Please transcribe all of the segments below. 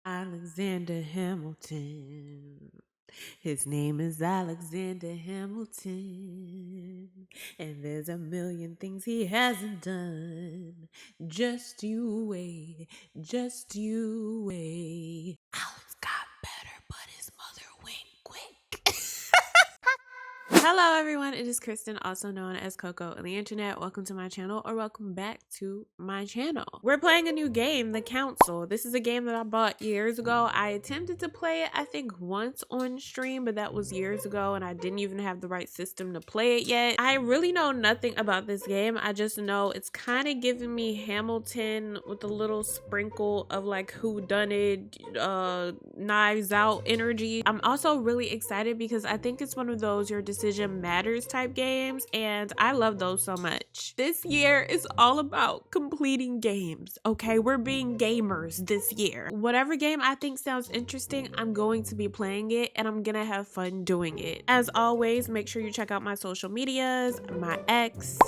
Alexander Hamilton. His name is Alexander Hamilton. And there's a million things he hasn't done. Just you wait, just you wait. Alex got better, but his mother went quick. Hello everyone, it is Kristen, also known as Coco on the internet. Welcome to my channel, or welcome back to my channel. We're playing a new game, The Council. This is a game that I bought years ago. I attempted to play it, I think, once on stream, but that was years ago and I didn't even have the right system to play it yet. I really know nothing about this game. I just know it's kind of giving me Hamilton with a little sprinkle of like whodunit, Knives Out energy. I'm also really excited because I think it's one of those your decision matters type games, and I love those so much. This year is all about completing games, okay? We're being gamers this year. Whatever game I think sounds interesting, I'm going to be playing it, and I'm gonna have fun doing it. As always, make sure you check out my social medias, my X,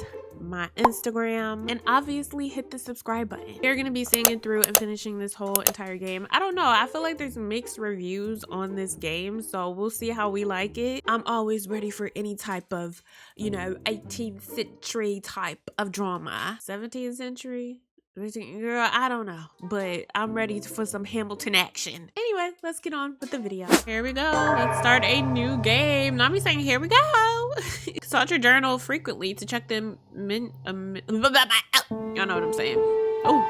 my Instagram, and obviously hit the subscribe button. You're gonna be seeing it through and finishing this whole entire game. I don't know, I feel like there's mixed reviews on this game, so we'll see how we like it. I'm always ready for any type of, 18th century type of drama. 17th century? Girl, I don't know, but I'm ready for some Hamilton action. Anyway, let's get on with the video. Here we go. Let's start a new game. Not me saying here we go. Consult your journal frequently to check the y'all know what I'm saying. Oh.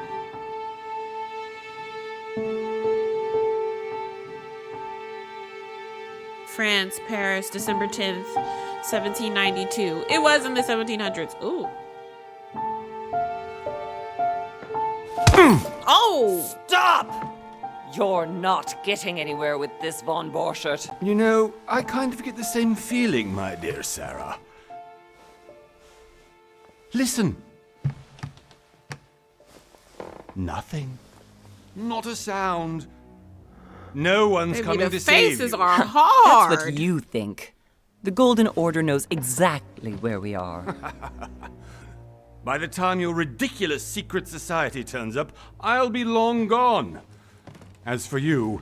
France, Paris, December 10th, 1792. It was in the 1700s. Ooh. Oh! Stop! You're not getting anywhere with this, Von Borchert. You know, I kind of get the same feeling, my dear Sarah. Listen. Nothing. Not a sound. No one's coming to save you. The faces are hard. That's what you think. The Golden Order knows exactly where we are. By the time your ridiculous secret society turns up, I'll be long gone. As for you,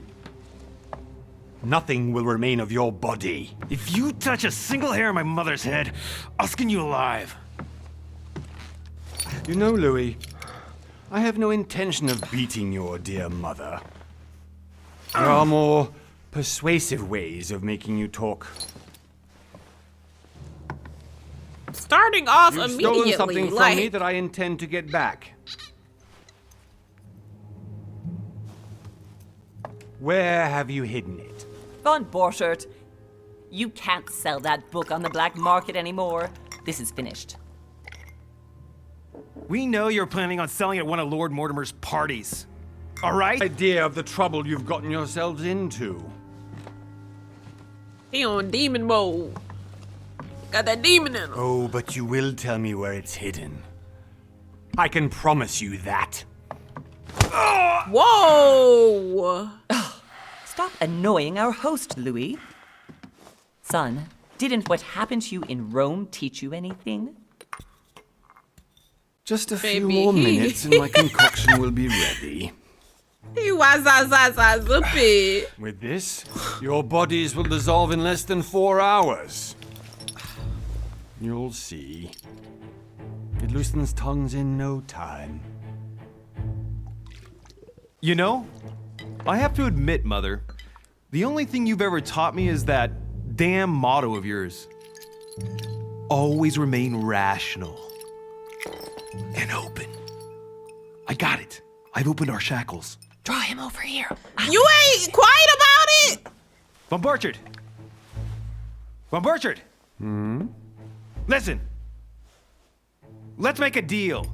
nothing will remain of your body. If you touch a single hair on my mother's head, I'll skin you alive. You know, Louis, I have no intention of beating your dear mother. There are more persuasive ways of making you talk. Starting off You've immediately, stolen something from me that I intend to get back. Where have you hidden it? Von Borchert, you can't sell that book on the black market anymore. This is finished. We know you're planning on selling at one of Lord Mortimer's parties. All right? Idea of the trouble you've gotten yourselves into. He on demon mode. Got that demon in him. Oh, but you will tell me where it's hidden. I can promise you that. Whoa! Stop annoying our host, Louis. Son, didn't what happened to you in Rome teach you anything? Just a few Baby. more minutes and my concoction will be ready. He was zippy. With this, your bodies will dissolve in less than 4 hours. You'll see. It loosens tongues in no time. You know, I have to admit, Mother, the only thing you've ever taught me is that damn motto of yours. Always remain rational. And open. I got it. I've opened our shackles. Draw him over here. You ain't quiet about it. Von Borchert! Von Borchert! Listen. Let's make a deal.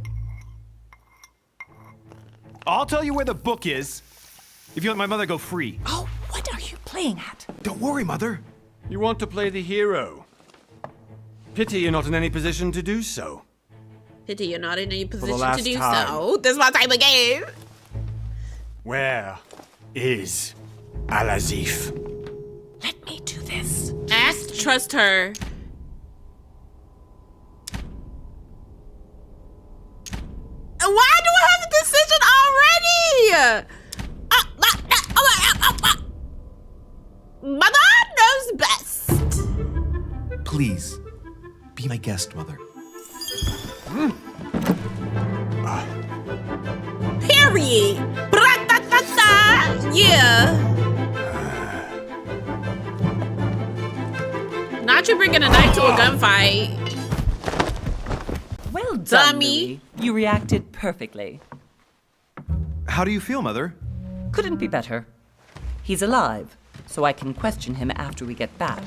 I'll tell you where the book is if you let my mother go free. Oh, what are you playing at? Don't worry, Mother. You want to play the hero. Pity you're not in any position to do so. Pity you're not in any position to last do time. so. This is my type of game. Where is Alazif? Let me do this. Trust her. Why do I have a decision already? Oh Please, be my guest, Mother. Period. Bra-ta-ta-ta. Yeah. Not you bringing a knife to a gunfight. Well done, Dummy. Louis. You reacted perfectly. How do you feel, Mother? Couldn't be better. He's alive, so I can question him after we get back.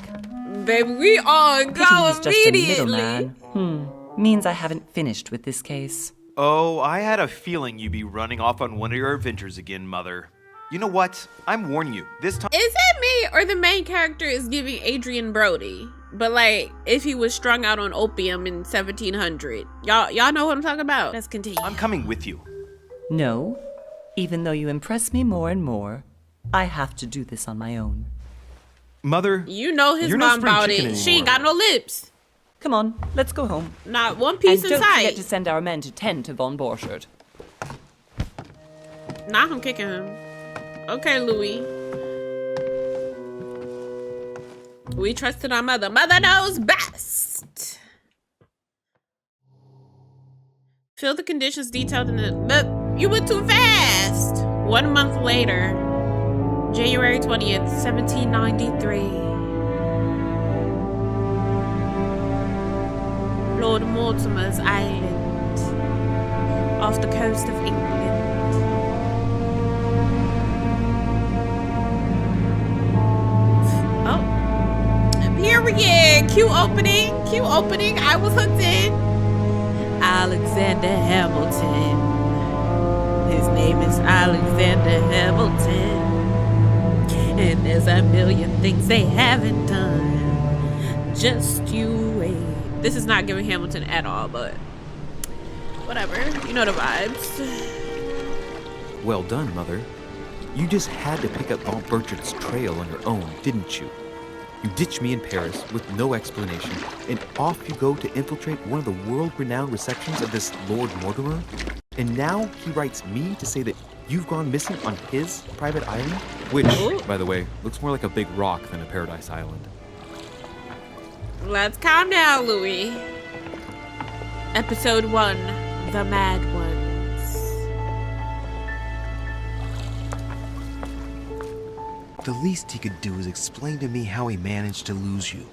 Baby, we on Pity go he's just a immediately. middleman. Means I haven't finished with this case. Oh, I had a feeling you'd be running off on one of your adventures again, Mother. You know what? I'm warning you. This time... Is it me or the main character is giving Adrian Brody? But like, if he was strung out on opium in 1700. Y'all know what I'm talking about? Let's continue. I'm coming with you. No, even though you impress me more and more, I have to do this on my own. Mother, You know his you're no mom spring about chicken it. She ain't anymore. got no lips. Come on, let's go home. Not one piece And in don't forget sight. to send our men to tend to Von Borchardt. Nah, I'm kicking him. Okay, Louis. We trusted our mother. Mother knows best. Feel the conditions detailed in the... But you went too fast. 1 month later, January 20th, 1793. Lord Mortimer's Island, off the coast of England. Oh, period. Cue opening. Cue opening. I was hooked in. Alexander Hamilton. His name is Alexander Hamilton. And there's a million things they haven't done. Just you wait. This is not giving Hamilton at all, but whatever. You know the vibes. Well done, Mother. You just had to pick up Von Borchardt's trail on your own, didn't you? You ditched me in Paris with no explanation, and off you go to infiltrate one of the world-renowned receptions of this Lord Mortimer? And now he writes me to say that you've gone missing on his private island? Which, Ooh. by the way, looks more like a big rock than a paradise island. Let's calm down, Louis. Episode 1, The Mad Ones. The least he could do is explain to me how he managed to lose you.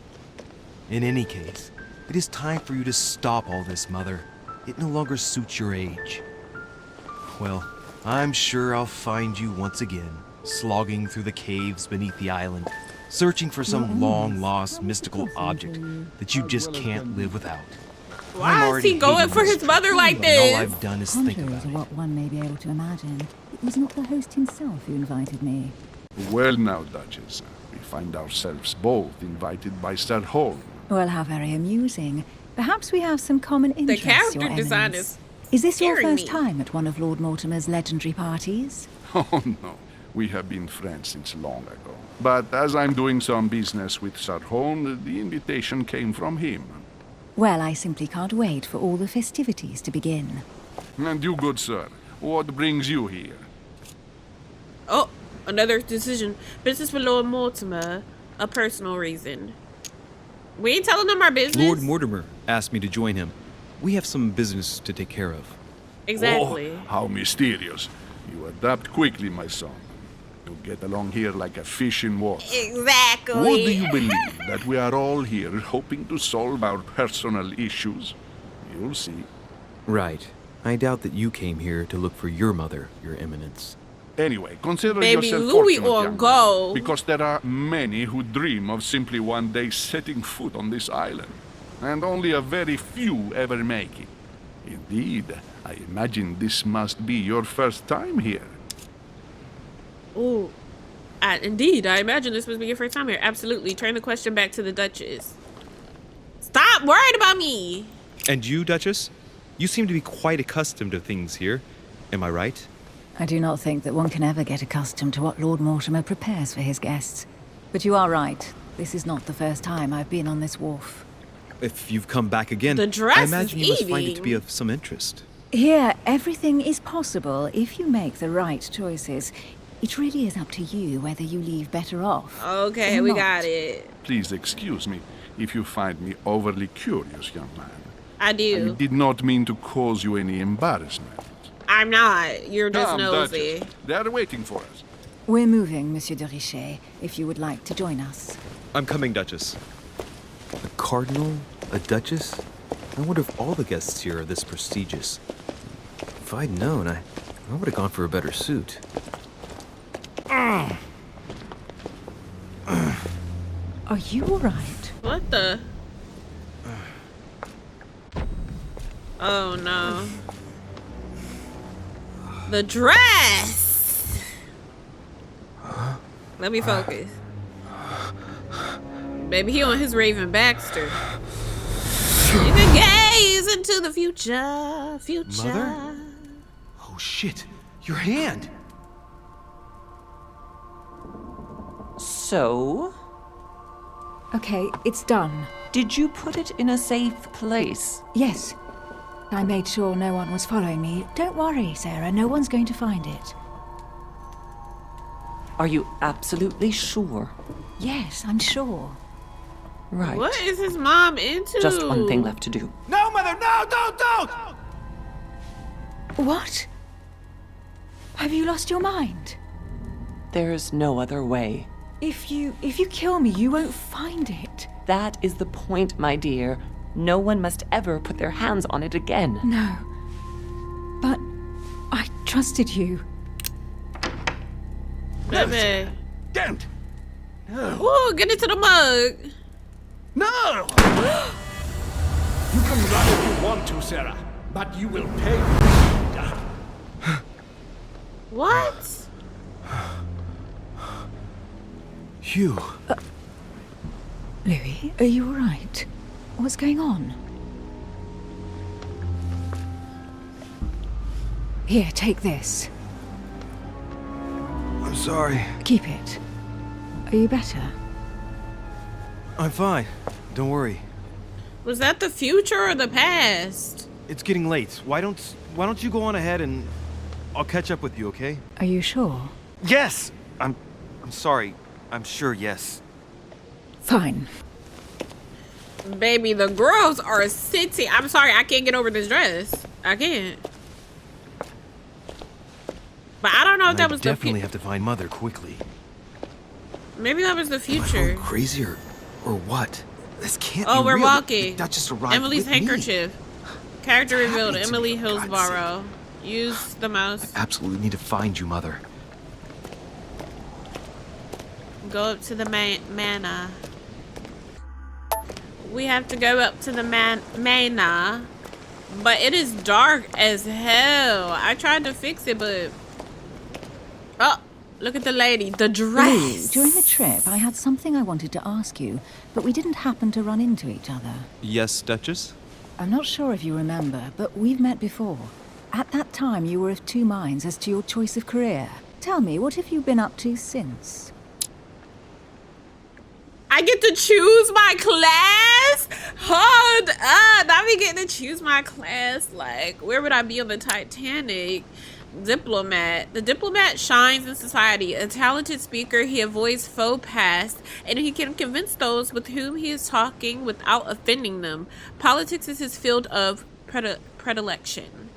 In any case, it is time for you to stop all this, Mother. It no longer suits your age. Well, I'm sure I'll find you once again, slogging through the caves beneath the island, searching for some long-lost mystical object that you just can't live without. I'm Why is already he going hating for this his mother like and all this? I've done is think Contrary about to it. what one may be able to imagine, it was not the host himself who invited me. Well now, Duchess, we find ourselves both invited by Sir Holm. Well, how very amusing. Perhaps we have some common interests, character Your design Eminence. is this your scaring first me. time at one of Lord Mortimer's legendary parties? Oh no, we have been friends since long ago. But as I'm doing some business with Sir Holm, the invitation came from him. Well, I simply can't wait for all the festivities to begin. And you, good sir, what brings you here? Oh, another decision. Business with Lord Mortimer. A personal reason. We ain't telling them our business. Lord Mortimer asked me to join him. We have some business to take care of. Exactly. Oh, how mysterious. You adapt quickly, my son. You get along here like a fish in water. Exactly. What do you believe that we are all here hoping to solve our personal issues? You'll see. Right. I doubt that you came here to look for your mother, Your Eminence. Anyway, consider Baby, yourself Louis fortunate, on young go. man, because there are many who dream of simply one day setting foot on this island, and only a very few ever make it. Indeed, I imagine this must be your first time here. Ooh. Indeed, I imagine this must be your first time here. Absolutely. Turn the question back to the Duchess. Stop worrying about me. And you, Duchess? You seem to be quite accustomed to things here. Am I right? I do not think that one can ever get accustomed to what Lord Mortimer prepares for his guests. But you are right. This is not the first time I've been on this wharf. If you've come back again, The dress I imagine is you must find it to eating. be of some interest. Here, everything is possible if you make the right choices. It really is up to you whether you leave better off. Okay, or we not. got it. Please excuse me. if you find me overly curious, young man. I I do. did not mean to cause you any embarrassment. I'm not. You're just Come, nosy. Duchess. They are waiting for us. We're moving, Monsieur de Richet, if you would like to join us. I'm coming, Duchess. A cardinal? A duchess? I wonder if all the guests here are this prestigious. If I'd known, I would have gone for a better suit. Are you alright? What the? Oh no. The dress! Let me focus. Baby, he on his Raven Baxter. You can gaze into the future. Mother? Oh shit, your hand! So, Okay, it's done. did you put it in a safe place? Yes. I made sure no one was following me. Don't worry, Sarah, no one's going to find it. Are you absolutely sure? Yes, I'm sure. Right. What is his mom into? Just one thing left to do. No, Mother, no, don't! What? Have you lost your mind? There's no other way. If you kill me, you won't find it. That is the point, my dear. No one must ever put their hands on it again. No. But I trusted you. Baby. Don't! Ooh, get into the mug. No! You can run if you want to, Sarah, but you will pay. What? Hugh. Louis, are you alright? What's going on? Here, take this. I'm sorry. Keep it. Are you better? I'm fine. Don't worry. Was that the future or the past? It's getting late. Why don't you go on ahead and I'll catch up with you, okay? Are you sure? Yes! I'm sorry. I'm sure, yes. Fine. Baby, the girls are sitting. I'm sorry, I can't get over this dress. I can't. But I don't know if that was definitely have to find Mother quickly. Maybe that was the Am I future. going crazy or what? This can't be Oh, we're real. walking. The Duchess arrived Emily's with me. handkerchief. Character revealed. happening to Emily me, for God's Hillsborough. Use the mouse. Absolutely need to find you, Mother. Go up to the manor. We have to go up to the manor. But it is dark as hell. I tried to fix it, but... Oh, look at the lady. The dress. During the trip, I had something I wanted to ask you, but we didn't happen to run into each other. Yes, Duchess? I'm not sure if you remember, but we've met before. At that time, you were of two minds as to your choice of career. Tell me, what have you been up to since? I get to choose my class? Hold up. I be getting to choose my class. Like, where would I be on the Titanic? Diplomat. The diplomat shines in society. A talented speaker, he avoids faux pas, and he can convince those with whom he is talking without offending them. Politics is his field of predilection.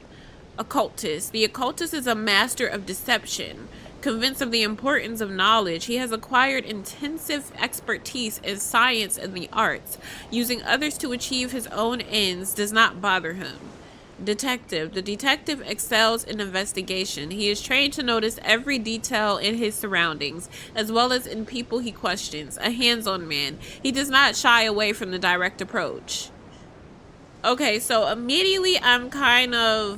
Occultist. The occultist is a master of deception. Convinced of the importance of knowledge, he has acquired intensive expertise in science and the arts. Using others to achieve his own ends does not bother him. Detective. The detective excels in investigation. He is trained to notice every detail in his surroundings, as well as in people he questions. A hands-on man. He does not shy away from the direct approach. Okay, so immediately I'm kind of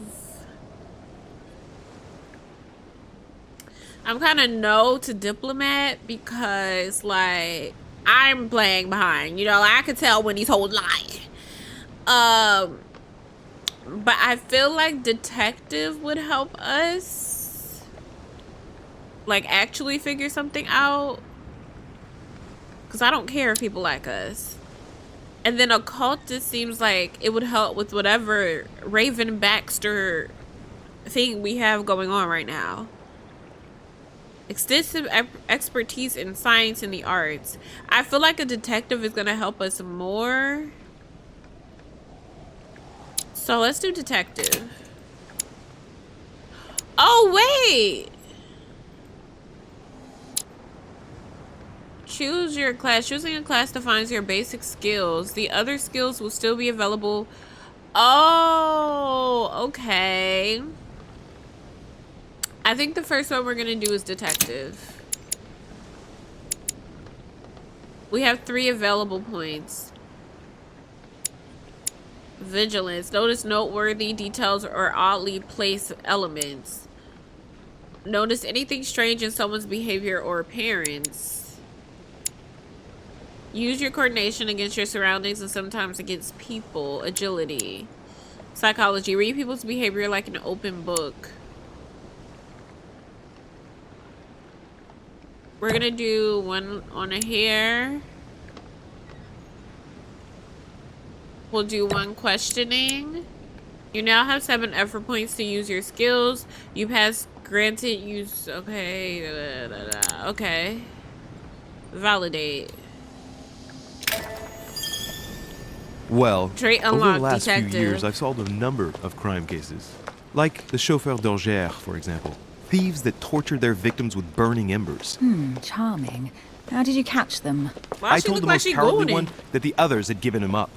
no to diplomat because, like, I'm playing behind. You know, I could tell when he's whole lying. But I feel like detective would help us, like, actually figure something out. Because I don't care if people like us. And then occultist seems like it would help with whatever Raven Baxter thing we have going on right now. Extensive expertise in science and the arts. I feel like a detective is going to help us more. So let's do detective. Oh, wait. Choose your class. Choosing a class defines your basic skills. The other skills will still be available. Oh, okay. I think the first one we're going to do is detective. We have 3 available points. Vigilance. Notice noteworthy details or oddly placed elements. Notice anything strange in someone's behavior or appearance. Use your coordination against your surroundings and sometimes against people. Agility. Psychology. Read people's behavior like an open book. We're gonna do one on a hair. We'll do 1 questioning. You now have 7 effort points to use your skills. You pass granted use. Okay. Okay. Validate. Well, Trait over unlocked, the last detective. few years, I've solved a number of crime cases. Like the chauffeur d'Angers, for example. Thieves that tortured their victims with burning embers. Charming. How did you catch them? Why I she told look the like most she cowardly gooning? one that the others had given him up.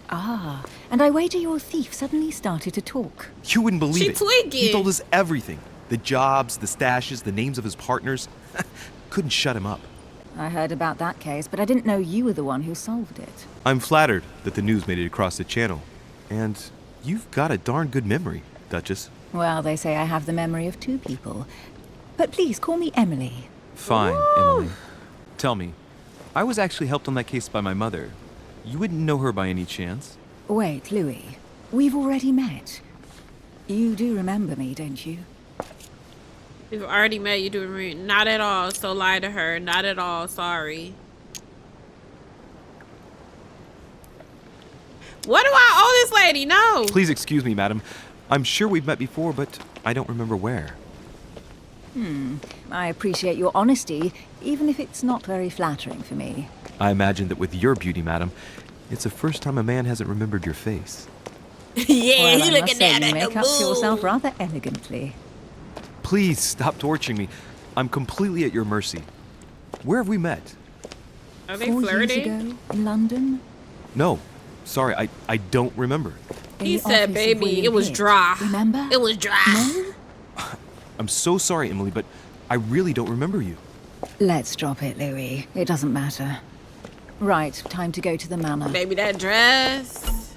Ah, and I wager your thief suddenly started to talk. You wouldn't believe She it. tweaking. He told us everything. The jobs, the stashes, the names of his partners. Couldn't shut him up. I heard about that case, but I didn't know you were the one who solved it. I'm flattered that the news made it across the channel. And you've got a darn good memory, Duchess. Well, they say I have the memory of 2 people. But please call me Emily. Fine, Emily. Tell me, I was actually helped on that case by my mother. You wouldn't know her by any chance? Wait, Louis. We've already met. You do remember me, don't you? We've already met. You do remember? Not at all. So lie to her. Not at all. Sorry. What do I owe this lady? No. Please excuse me, madam. I'm sure we've met before, but I don't remember where. I appreciate your honesty, even if it's not very flattering for me. I imagine that with your beauty, madam, it's the first time a man hasn't remembered your face. Yeah, Well, he I looking must say at you it. make up for yourself rather elegantly. Please stop torturing me. I'm completely at your mercy. Where have we met? Are they 4 years flirting? ago, in London? No. Sorry, I don't remember. In He the said, office of baby, William it was Pitt. dry. Remember? It was dry. No? I'm so sorry, Emily, but I really don't remember you. Let's drop it, Louis. It doesn't matter. Right, time to go to the manor. Baby, that dress.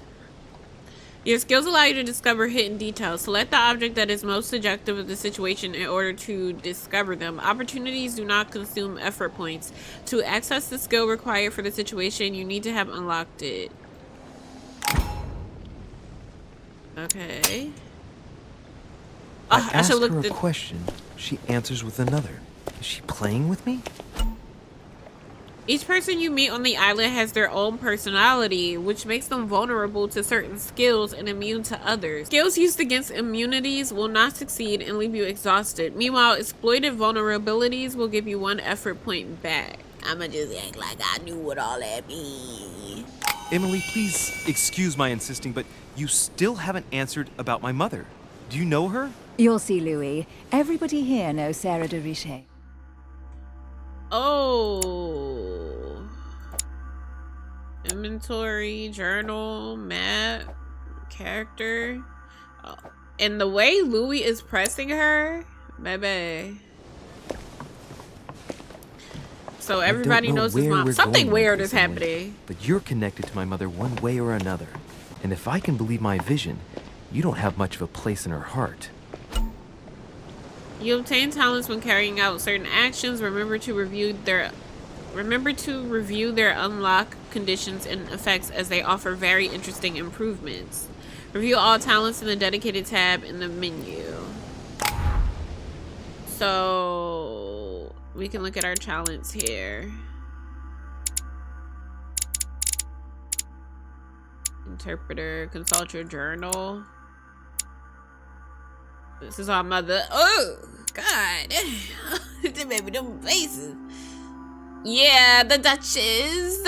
Your skills allow you to discover hidden details. Select the object that is most suggestive of the situation in order to discover them. Opportunities do not consume effort points. To access the skill required for the situation, you need to have unlocked it. Okay. I asked should look her a the question. She answers with another. Is she playing with me? Each person you meet on the island has their own personality, which makes them vulnerable to certain skills and immune to others. Skills used against immunities will not succeed and leave you exhausted. Meanwhile, exploited vulnerabilities will give you 1 effort point back. I'ma just act like I knew what all that means. Emily, please excuse my insisting, but you still haven't answered about my mother. Do you know her? You'll see, Louis. Everybody here knows Sarah de Richet. Oh. Inventory, journal, map, character. Oh. And the way Louis is pressing her, baby. So everybody I don't know knows his where mom. we're Something going with weird this, is Emily, happening. But you're connected to my mother one way or another. And if I can believe my vision, you don't have much of a place in her heart. You obtain talents when carrying out certain actions. Remember to review their unlock conditions and effects, as they offer very interesting improvements. Review all talents in the dedicated tab in the menu. So we can look at our talents here. Interpreter, consult your journal. This is our mother. Oh, God. Baby, them faces. Yeah, the Duchess.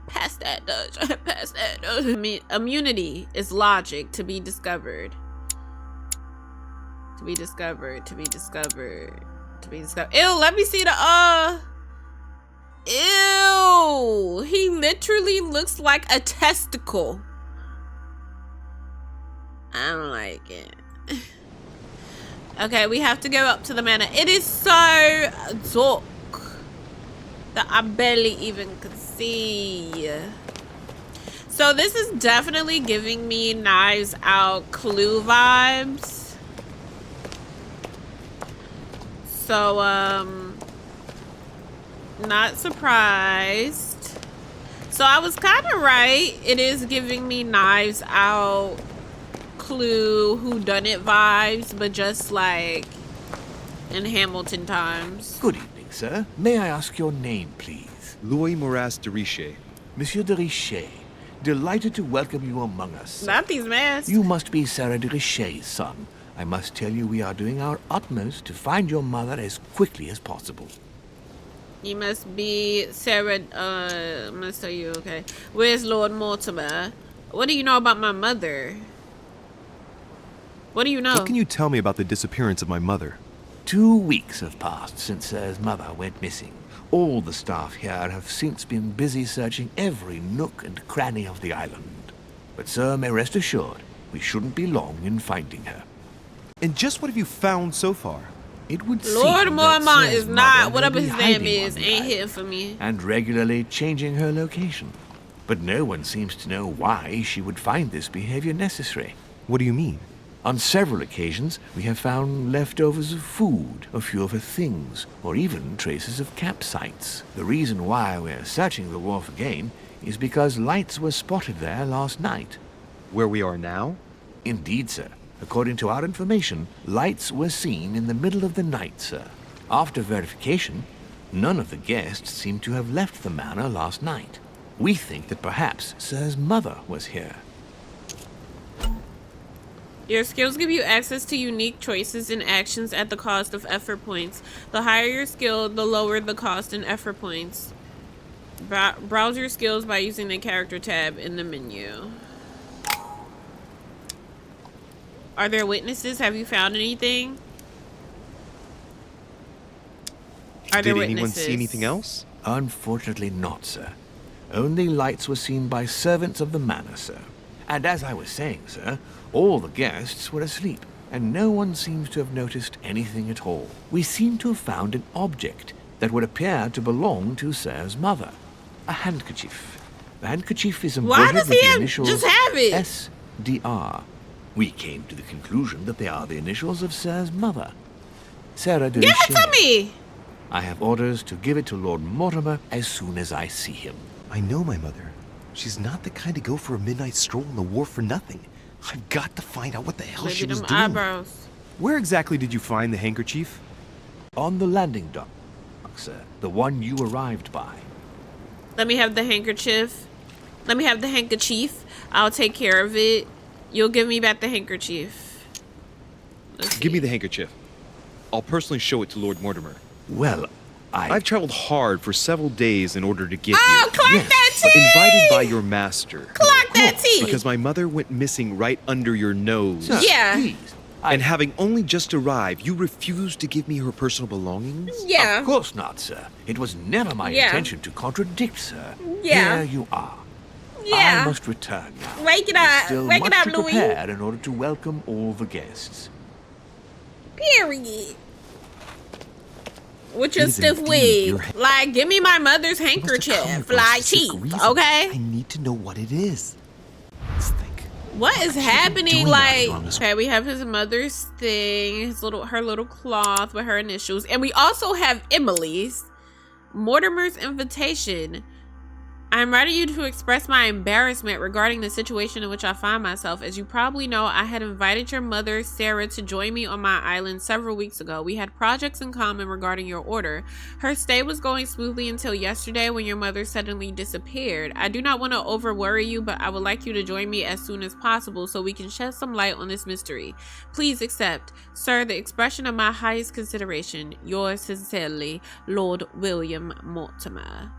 Pass that, Dutch. Pass that, Dutch. Immunity is logic to be discovered. To be discovered. To be discovered. To be discovered. Ew, let me see the, Ew. He literally looks like a testicle. I don't like it. Okay, we have to go up to the manor. It is so dark that I barely even could see. So this is definitely giving me Knives Out Clue vibes. So, not surprised. So I was kind of right. It is giving me Knives Out Clue whodunit vibes, but just like in Hamilton times. Good evening, sir. May I ask your name, please? Louis Moras de Richer. Monsieur de Richer. Delighted to welcome you among us. Not these masks. You must be Sarah de Richer's son. I must tell you we are doing our utmost to find your mother as quickly as possible. You must be Sarah, I'm gonna tell you, okay. Where's Lord Mortimer? What do you know about my mother? What do you know? What can you tell me about the disappearance of my mother? 2 weeks have passed since Sir's mother went missing. All the staff here have since been busy searching every nook and cranny of the island. But Sir may rest assured, we shouldn't be long in finding her. And just what have you found so far? It would Lord seem that Mormont Sir's is not, mother whatever may be his name hiding is, on the ain't island here for me. and regularly changing her location. But no one seems to know why she would find this behavior necessary. What do you mean? On several occasions, we have found leftovers of food, a few of her things, or even traces of campsites. The reason why we're searching the wharf again is because lights were spotted there last night. Where we are now? Indeed, sir. According to our information, lights were seen in the middle of the night, sir. After verification, none of the guests seem to have left the manor last night. We think that perhaps Sir's mother was here. Your skills give you access to unique choices and actions at the cost of effort points. The higher your skill, the lower the cost in effort points. Browse your skills by using the character tab in the menu. Are there witnesses? Have you found anything? Are there Did witnesses? anyone see anything else? Unfortunately not, sir. Only lights were seen by servants of the manor, sir. And as I was saying, sir, all the guests were asleep, and no one seems to have noticed anything at all. We seem to have found an object that would appear to belong to Sir's mother. A handkerchief. The handkerchief is Why embroidered does with he the have, initials just have it? SDR. We came to the conclusion that they are the initials of Sir's mother, Sarah de Give it Richer. to me! I have orders to give it to Lord Mortimer as soon as I see him. I know my mother. She's not the kind to go for a midnight stroll on the wharf for nothing. I've got to find out what the hell she Maybe was them doing. eyebrows. Where exactly did you find the handkerchief? On the landing dock, sir. The one you arrived by. Let me have the handkerchief. Let me have the handkerchief. I'll take care of it. You'll give me back the handkerchief. Give me the handkerchief. I'll personally show it to Lord Mortimer. Well, I've traveled hard for several days in order to get Oh, here. clock that But tea! invited by your master. Clock that tea! Because my mother went missing right under your nose. sir, Yeah. please. And having only just arrived, you refused to give me her personal belongings? Yeah. Of course not, sir. It was never my Yeah. intention to contradict, sir. Yeah. Here you are. Yeah. I must return now. Wake it There's up. still Wake much it up, to Louis. prepare in order to welcome all the guests. Period. With your It is stiff indeed wig. your Like, give me my mother's You must have come handkerchief. here for a Like, specific cheap. reason. Okay? I need to know what it is. Let's think. What is happening? doing out Like, here on this- okay, we have his mother's thing, her little cloth with her initials, and we also have Emily's, Mortimer's invitation, I'm writing you to express my embarrassment regarding the situation in which I find myself. As you probably know, I had invited your mother, Sarah, to join me on my island several weeks ago. We had projects in common regarding your order. Her stay was going smoothly until yesterday when your mother suddenly disappeared. I do not want to over-worry you, but I would like you to join me as soon as possible so we can shed some light on this mystery. Please accept, sir, the expression of my highest consideration. Yours sincerely, Lord William Mortimer.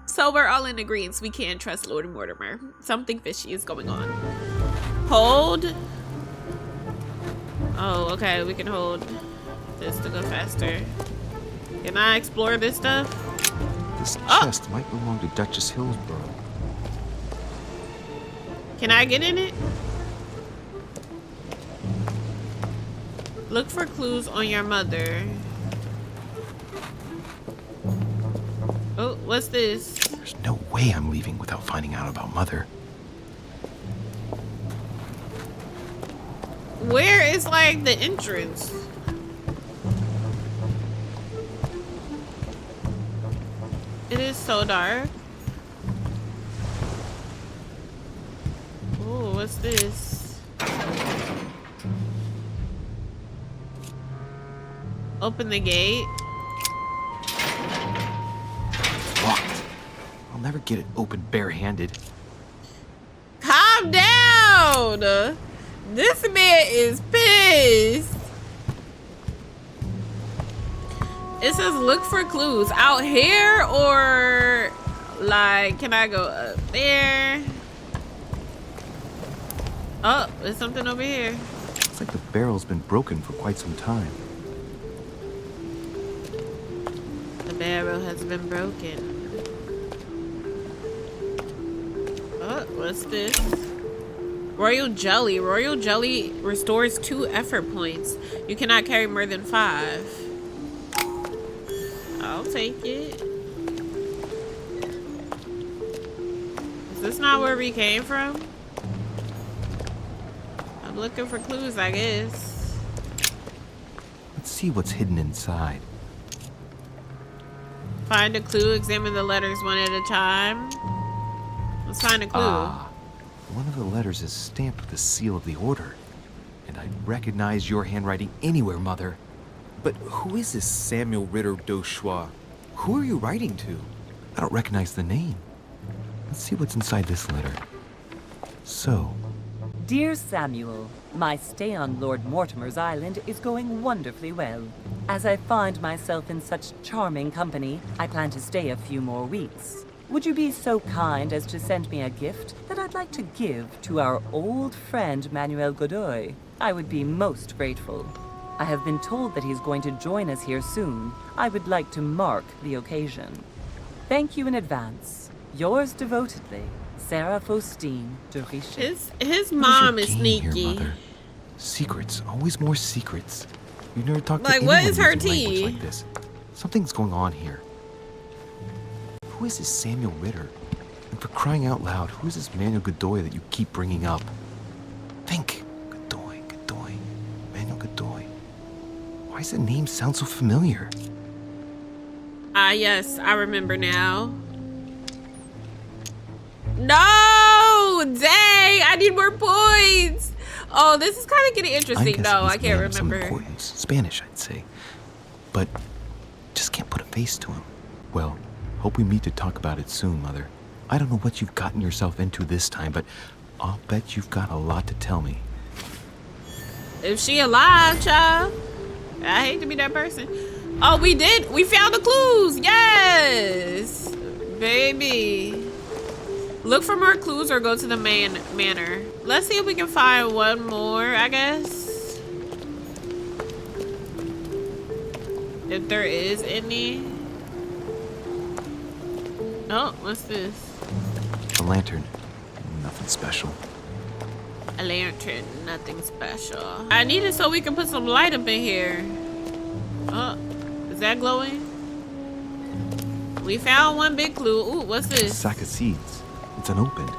So we're all in agreement. We can't trust Lord Mortimer. Something fishy is going on. Hold. Oh, okay. We can hold this to go faster. Can I explore this stuff? This chest might belong to Duchess Hillsborough. Can I get in it? Look for clues on your mother. Oh, what's this? There's no way I'm leaving without finding out about Mother. Where is, like, the entrance? It is so dark. Oh, what's this? Open the gate. Locked. I'll never get it open barehanded. Calm down! This man is pissed. It says look for clues. Out here or like, can I go up there? Oh, there's something over here. It's like the barrel's been broken for quite some time. The barrel has been broken. Oh, what's this? Royal Jelly. Royal Jelly restores 2 effort points. You cannot carry more than 5. I'll take it. Is this not where we came from? I'm looking for clues, I guess. Let's see what's hidden inside. Find a clue, examine the letters one at a time. Let's find a clue. Ah, one of the letters is stamped with the seal of the order. And I'd recognize your handwriting anywhere, Mother. But who is this Samuel Ritter d'Auchois? Who are you writing to? I don't recognize the name. Let's see what's inside this letter. So, Dear Samuel, my stay on Lord Mortimer's island is going wonderfully well. As I find myself in such charming company, I plan to stay a few more weeks. Would you be so kind as to send me a gift that I'd like to give to our old friend Manuel Godoy? I would be most grateful. I have been told that he's going to join us here soon. I would like to mark the occasion. Thank you in advance. Yours devotedly, Sarah Faustine de Richet. His mom is what's your game sneaky. here, Mother? Secrets, always more secrets. You never talked to Like, anyone what is her using language tea? like this. Something's going on here. Who is this Samuel Ritter? And for crying out loud, who is this Manuel Godoy that you keep bringing up? Think. Godoy, Manuel Godoy. Why does the name sound so familiar? Ah, yes, I remember now. No! Dang, I need more points. Oh, this is kind of getting interesting. No, I can't remember. Some importance. Spanish, I'd say. But just can't put a face to him. Well, hope we meet to talk about it soon, Mother. I don't know what you've gotten yourself into this time, but I'll bet you've got a lot to tell me. If she alive, child. I hate to be that person. Oh, we did. We found the clues. Yes. Baby. Look for more clues or go to the manor. Let's see if we can find one more, I guess. If there is any. Oh, what's this? A lantern. Nothing special. A lantern, nothing special. I need it so we can put some light up in here. Oh, is that glowing? We found one big clue. Ooh, what's A this? sack of seeds. It's unopened.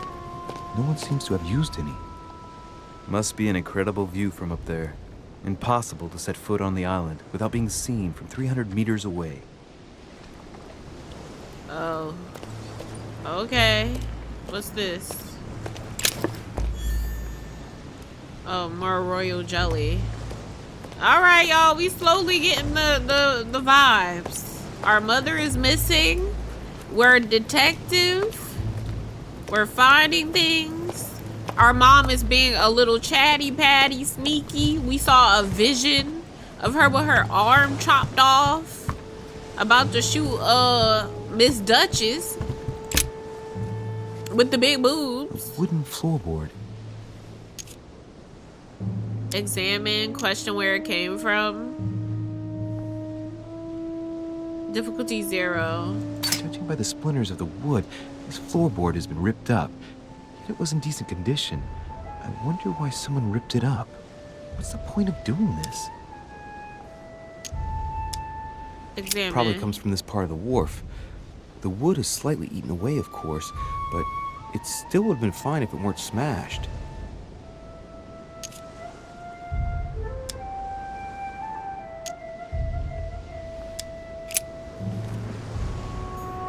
No one seems to have used any. Must be an incredible view from up there. Impossible to set foot on the island without being seen from 300 meters away. Oh. Okay. What's this? Oh, more royal jelly. All right, y'all. We slowly getting the vibes. Our mother is missing. We're a detective. We're finding things. Our mom is being a little chatty patty sneaky. We saw a vision of her with her arm chopped off. About to shoot Miss Duchess with the big boobs. Wooden floorboard. Examine, question where it came from. Difficulty 0. Judging by the splinters of the wood, this floorboard has been ripped up. Yet it was in decent condition. I wonder why someone ripped it up. What's the point of doing this? Examine. Probably comes from this part of the wharf. The wood is slightly eaten away, of course, but it still would have been fine if it weren't smashed.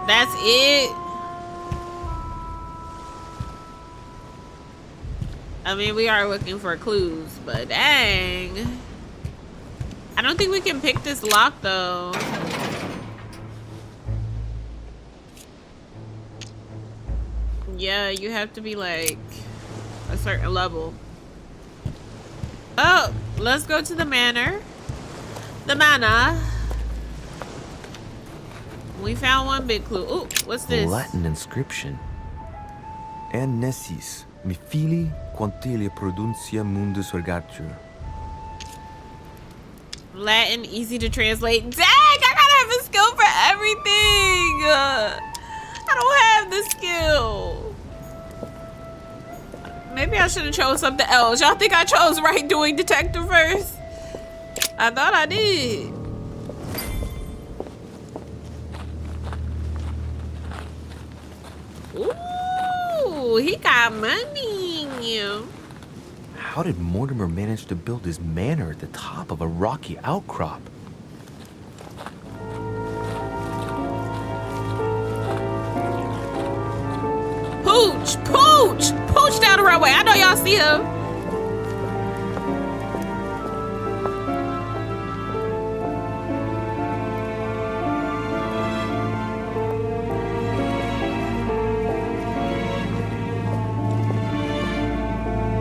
That's it. I mean, we are looking for clues, but dang. I don't think we can pick this lock though. Yeah, you have to be like a certain level. Oh, let's go to the manor. The manor. We found one big clue. Ooh, what's this? Latin inscription. En nessis, mi fili quantilia produncia mundus ergatur. Latin, easy to translate. Dang, I gotta have a skill for everything. I don't have the skill. Maybe I should have chose something else. Y'all think I chose right doing detective first? I thought I did. Ooh, he got money. How did Mortimer manage to build his manor at the top of a rocky outcrop? Pooch! Pooch! Pooch down the runway. I know y'all see him.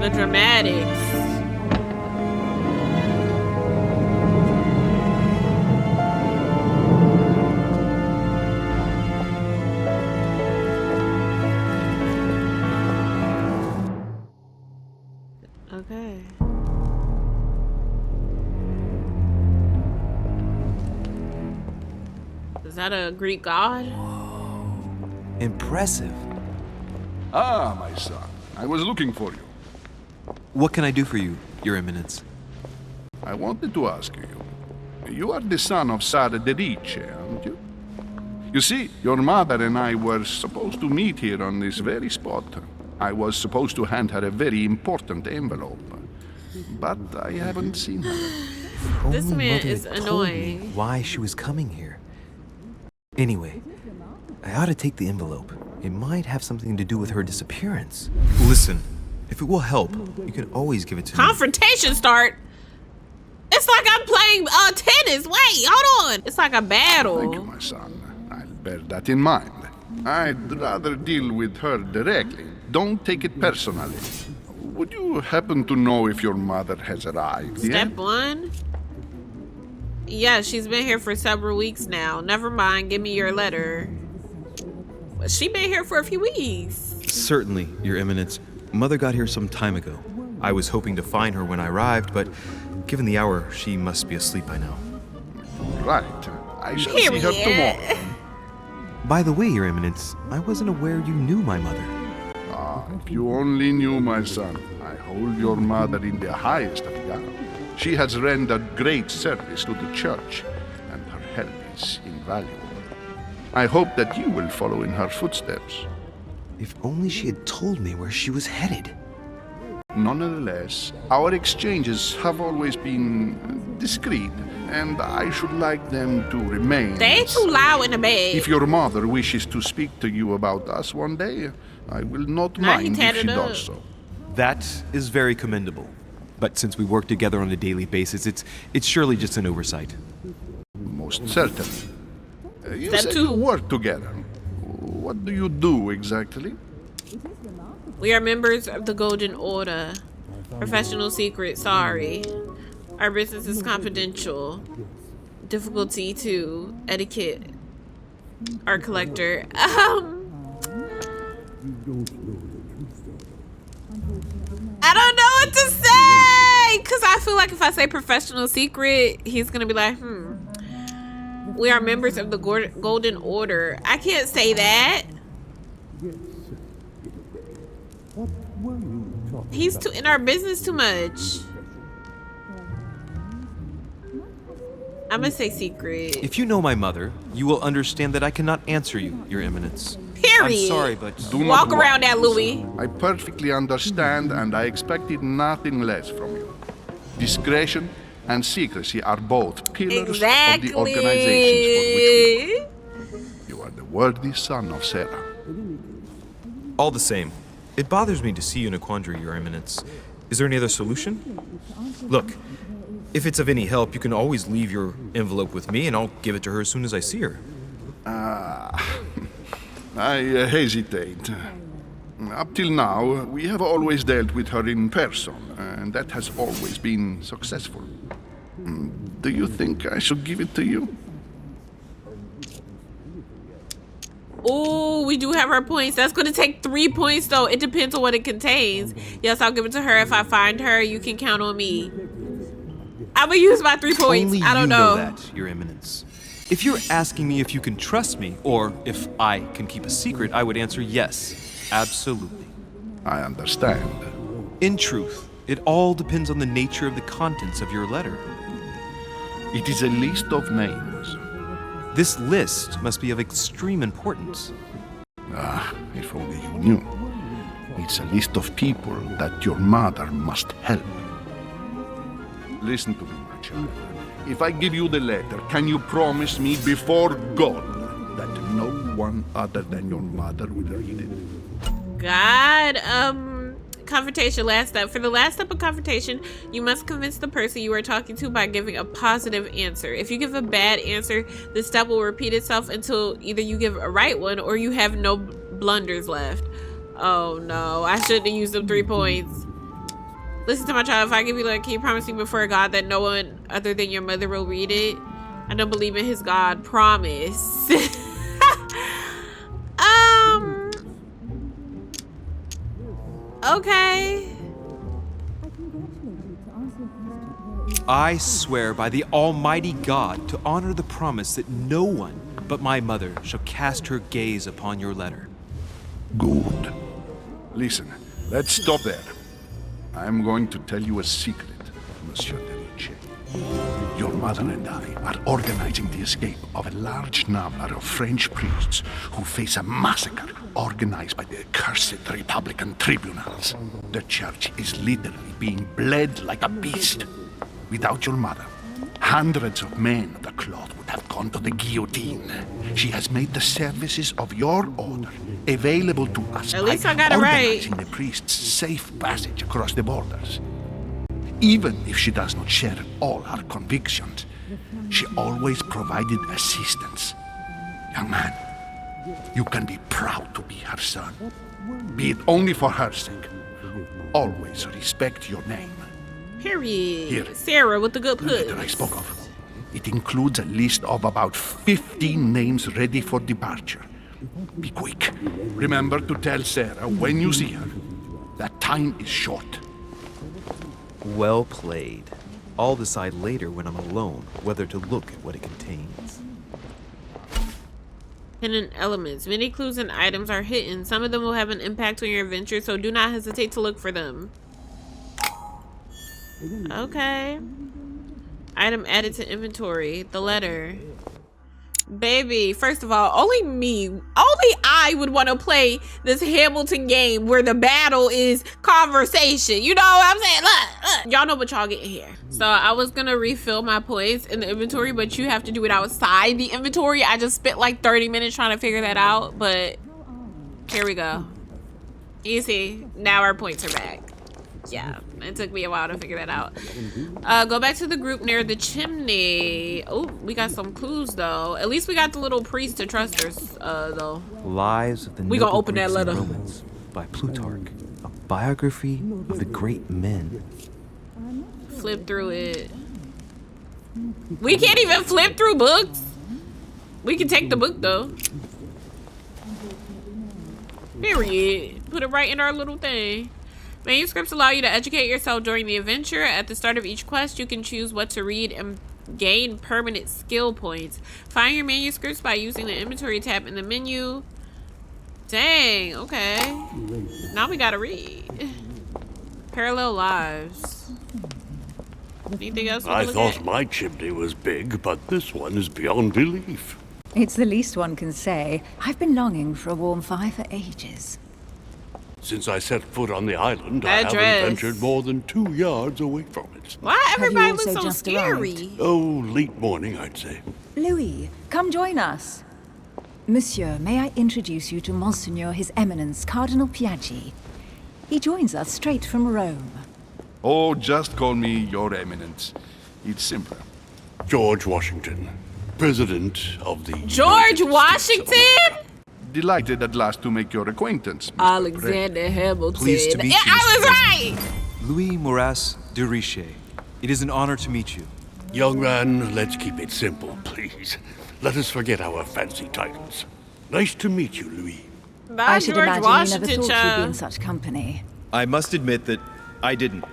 The dramatics. Okay. Is that a Greek god? Impressive. Ah, my son. I was looking for you. What can I do for you, Your Eminence? I wanted to ask you. You are the son of Sara de Riche, aren't you? You see, your mother and I were supposed to meet here on this very spot. I was supposed to hand her a very important envelope. But I haven't seen her. This Only man Mother is had told me annoying. why she was coming here. Anyway, I ought to take the envelope. It might have something to do with her disappearance. Listen, if it will help, you can always give it to me. Confrontation start. It's like I'm playing tennis. Wait, hold on. It's like a battle. Thank you, my son. I'll bear that in mind. I'd rather deal with her directly. Don't take it personally. Would you happen to know if your mother has arrived yet? Step 1. Yeah, she's been here for several weeks now. Never mind, give me your letter. She been here for a few weeks. Certainly, Your Eminence. Mother got here some time ago. I was hoping to find her when I arrived, but given the hour, she must be asleep by now. Right. I shall see her tomorrow. By the way, Your Eminence, I wasn't aware you knew my mother. Ah, if you only knew, my son. I hold your mother in the highest regard. She has rendered great service to the church, and her help is invaluable. I hope that you will follow in her footsteps. If only she had told me where she was headed. Nonetheless, our exchanges have always been discreet, and I should like them to remain. They too loud in the bed. If your mother wishes to speak to you about us one day, I will not mind if she does so. That is very commendable. But since we work together on a daily basis, it's surely just an oversight. Most certainly. You Step said two. you work together. What do you do exactly? We are members of the Golden Order. Professional secret, sorry. Our business is confidential. Difficulty 2. Etiquette. Art collector. I don't know what to say! Because I feel like if I say professional secret, he's going to be like, We are members of the Golden Order. I can't say that. He's too in our business too much. I'm gonna say secret. If you know my mother, you will understand that I cannot answer you, Your Eminence. Period. I'm sorry, but Do Walk not around worry. that, Louis. I perfectly understand, and I expected nothing less from you. Discretion and secrecy are both pillars Exactly. of the organizations for which we work. You are the worthy son of Sarah. All the same, it bothers me to see you in a quandary, Your Eminence. Is there any other solution? Look, if it's of any help, you can always leave your envelope with me and I'll give it to her as soon as I see her. I hesitate. Up till now, we have always dealt with her in person, and that has always been successful. Do you think I should give it to you? Oh, we do have our points. That's going to take 3 points, though. It depends on what it contains. Yes, I'll give it to her. If I find her, you can count on me. I'm going to use my 3 points. Only I don't you know. that, Your Eminence. If you're asking me if you can trust me, or if I can keep a secret, I would answer yes, absolutely. I understand. In truth, it all depends on the nature of the contents of your letter. It is a list of names. This list must be of extreme importance. If only you knew. It's a list of people that your mother must help. Listen to me, my child. If I give you the letter, can you promise me before God that no one other than your mother will read it? God, confrontation, last step. For the last step of confrontation, you must convince the person you are talking to by giving a positive answer. If you give a bad answer, the step will repeat itself until either you give a right one or you have no blunders left. Oh no, I shouldn't have used them 3 points. Listen to my child. If I give you like, can you promise me before God that no one other than your mother will read it? I don't believe in his God. Promise. Okay. I swear by the Almighty God to honor the promise that no one but my mother shall cast her gaze upon your letter. Good. Listen, let's stop there. I'm going to tell you a secret, Monsieur de Ricci. Your mother and I are organizing the escape of a large number of French priests who face a massacre organized by the accursed Republican tribunals. The church is literally being bled like a beast. Without your mother, hundreds of men of the cloth would have gone to the guillotine. She has made the services of your order available to us At least by I got it right. organizing the priests' safe passage across the borders. Even if she does not share all our convictions, she always provided assistance. Young man, you can be proud to be her son. Be it only for her sake. Always respect your name. Period. Here. Sarah with the good The letter I puss. spoke of. It includes a list of about 15 names ready for departure. Be quick. Remember to tell Sarah when you see her that time is short. Well played. I'll decide later when I'm alone whether to look at what it contains. Hidden elements. Many clues and items are hidden. Some of them will have an impact on your adventure, so do not hesitate to look for them. Okay. Item added to inventory. The letter. Baby, first of all, only I would want to play this Hamilton game where the battle is conversation. You know what I'm saying? Look. Y'all know what y'all getting here. So I was gonna refill my points in the inventory, but you have to do it outside the inventory. I just spent like 30 minutes trying to figure that out, but here we go. You see, now our points are back. Yeah, it took me a while to figure that out. Go back to the group near the chimney. Oh, we got some clues though. At least we got the little priest to trust us though. Lives of the We gonna Noble open that Greeks and letter. Romans by Plutarch, a biography of the great men. Flip through it. We can't even flip through books. We can take the book though. Period. Put it right in our little thing. Manuscripts allow you to educate yourself during the adventure. At the start of each quest, you can choose what to read and gain permanent skill points. Find your manuscripts by using the inventory tab in the menu. Dang, okay. Now we gotta read. Parallel lives. Anything else? I thought my chimney was big, but this one is beyond belief. It's the least one can say. I've been longing for a warm fire for ages. Since I set foot on the island, That I dress. haven't ventured more than 2 yards away from it. Why everybody looks also so just scary? arrived? Oh, late morning, I'd say. Louis, come join us. Monsieur, may I introduce you to Monseigneur His Eminence, Cardinal Piaggi. He joins us straight from Rome. Oh, just call me Your Eminence. It's simpler. George Washington, President of the George United States Washington? Delighted at last to make your acquaintance, Mr. Alexander Hamilton. Pleased to meet Yeah, you, I was Mr. right. Louis Maurras de Richet. It is an honor to meet you. Young man, let's keep it simple, please. Let us forget our fancy titles. Nice to meet you, Louis. Not I should George imagine Washington, you never thought you'd be child. in such company. I must admit that I didn't.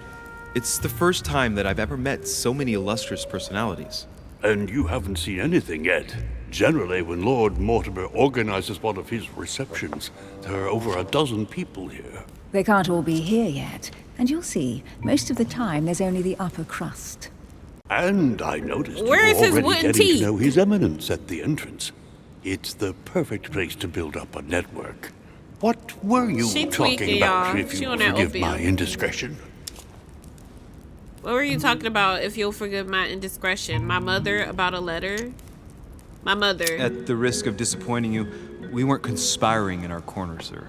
It's the first time that I've ever met so many illustrious personalities. And you haven't seen anything yet. Generally, when Lord Mortimer organizes one of his receptions, there are over a dozen people here. They can't all be here yet, and you'll see, most of the time there's only the upper crust. And I noticed Where you is were his already wooden getting teeth? to know His Eminence at the entrance. It's the perfect place to build up a network. What were you She talking tweaking, about, y'all. if She you on that forgive opium. my indiscretion? What were you talking about, if you'll forgive my indiscretion? My mother about a letter? My mother. At the risk of disappointing you, we weren't conspiring in our corner, sir.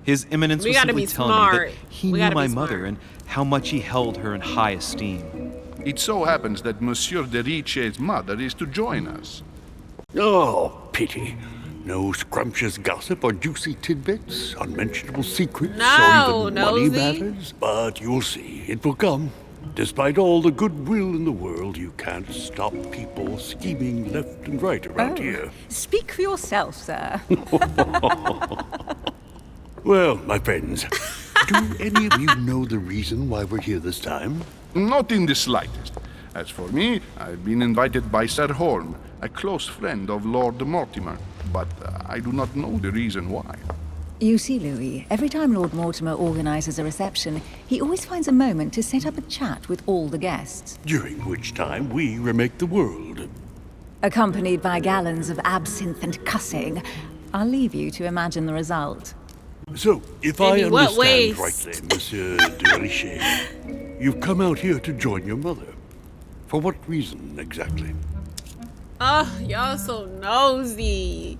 His Eminence We was gotta simply be telling smart. me that he We knew gotta my be mother smart. and how much he held her in high esteem. It so happens that Monsieur de Richet's mother is to join us. Oh, pity. No scrumptious gossip or juicy tidbits, unmentionable secrets, No, or even money nosy. matters. But you'll see, it will come. Despite all the goodwill in the world, you can't stop people scheming left and right around here. Speak for yourself, sir. Well, my friends, do any of you know the reason why we're here this time? Not in the slightest. As for me, I've been invited by Sir Holm, a close friend of Lord Mortimer, but I do not know the reason why. You see, Louis, every time Lord Mortimer organizes a reception, he always finds a moment to set up a chat with all the guests, During which time we remake the world. accompanied by gallons of absinthe and cussing. I'll leave you to imagine the result. So, if I In what understand ways? rightly, Monsieur de Richet, you've come out here to join your mother. For what reason, exactly? Oh, y'all so nosy.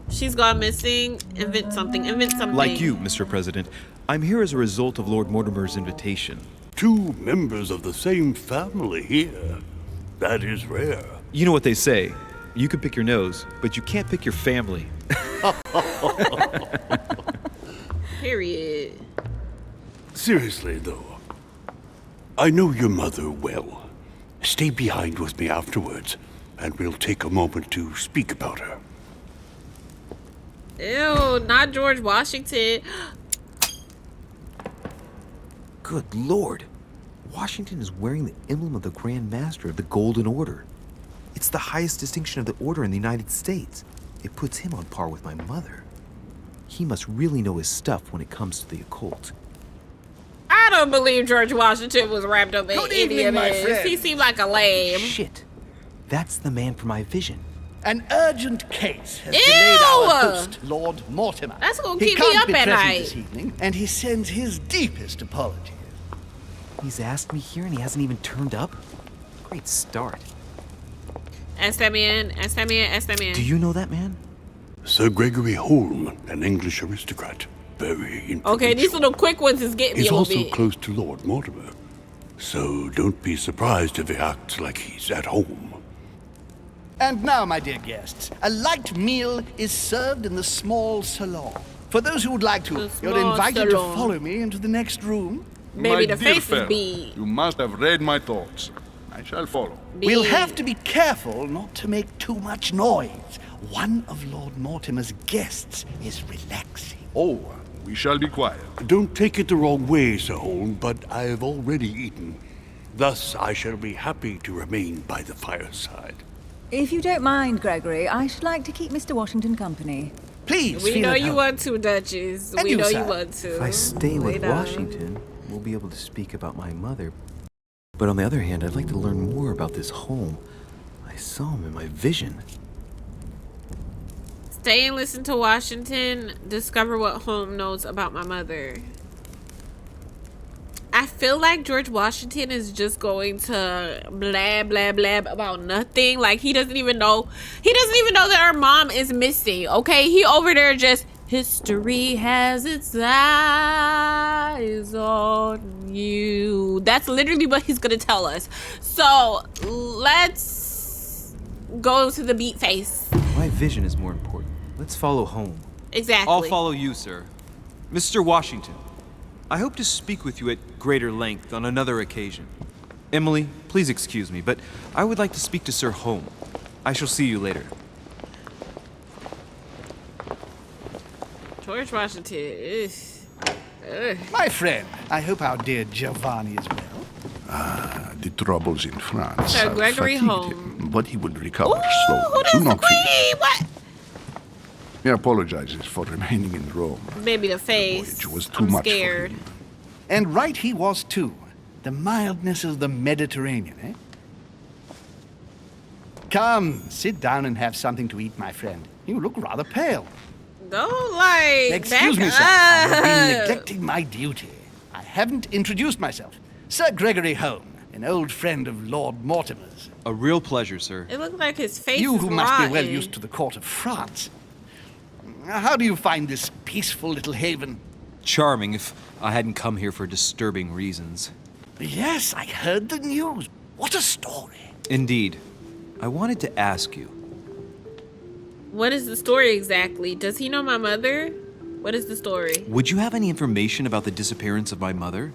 She's gone missing. Invent something. Invent something. Like you, Mr. President, I'm here as a result of Lord Mortimer's invitation. 2 members of the same family here. That is rare. You know what they say. You can pick your nose, but you can't pick your family. Period. Seriously, though, I know your mother well. Stay behind with me afterwards, and we'll take a moment to speak about her. Ew, not George Washington. Good Lord. Washington is wearing the emblem of the Grand Master of the Golden Order. It's the highest distinction of the order in the United States. It puts him on par with my mother. He must really know his stuff when it comes to the occult. I don't believe George Washington was wrapped up in Good any evening, of my this. friend. He seemed like a lame. Shit. That's the man for my vision. An urgent case has delayed our host, Lord Mortimer. That's gonna He keep me can't up be at present night. this evening, and he sends his deepest apologies. He's asked me here and he hasn't even turned up? Great start. Ask that man. Ask that man. Ask that man. Do you know that man? Sir Gregory Holm, an English aristocrat. Very influential. Okay, these little quick ones is getting me He's a little also bit. close to Lord Mortimer, so don't be surprised if he acts like he's at home. And now, my dear guests, a light meal is served in the small salon. For those who would like to, you're small invited salon. to follow me into the next room. Baby, My the dear face is fellow, big. you must have read my thoughts. I shall follow. We'll have to be careful not to make too much noise. One of Lord Mortimer's guests is relaxing. Oh, we shall be quiet. Don't take it the wrong way, Sir Holm, but I have already eaten. Thus, I shall be happy to remain by the fireside. If you don't mind, Gregory, I should like to keep Mr. Washington company. Please, We feel know at you home. want to, Duchess. And We you, know you sir. want to. If I stay Lay with down. Washington, we'll be able to speak about my mother. But on the other hand, I'd like to learn more about this home. I saw him in my vision. Stay and listen to Washington. Discover what Holm knows about my mother. I feel like George Washington is just going to blab, blab, blab about nothing. Like, he doesn't even know. He doesn't even know that our mom is missing, okay? He over there just, history has its eyes on you. That's literally what he's going to tell us. So, let's go to the beat face. My vision is more important. Let's follow home. Exactly. I'll follow you, sir. Mr. Washington, I hope to speak with you at greater length on another occasion. Emily, please excuse me, but I would like to speak to Sir Holm. I shall see you later. George Washington. Ugh. My friend, I hope our dear Giovanni is well. The troubles in France Sir have Gregory fatigued Holm. him, but he will recover Ooh, slowly. who does Do the not fear. queen? What? He apologizes for remaining in Rome. Baby, the face. Voyage was too I'm much scared. for him. And right he was too. The mildness of the Mediterranean, eh? Come, sit down and have something to eat, my friend. You look rather pale. Don't like Excuse back me, sir. I have been up. neglecting my duty. I haven't introduced myself. Sir Gregory Holm, an old friend of Lord Mortimer's. A real pleasure, sir. It looks like his face You is who must be well rotten. used to the court of France. How do you find this peaceful little haven? Charming if I hadn't come here for disturbing reasons. Yes, I heard the news. What a story. Indeed. I wanted to ask you. What is the story exactly? Does he know my mother? What is the story? Would you have any information about the disappearance of my mother?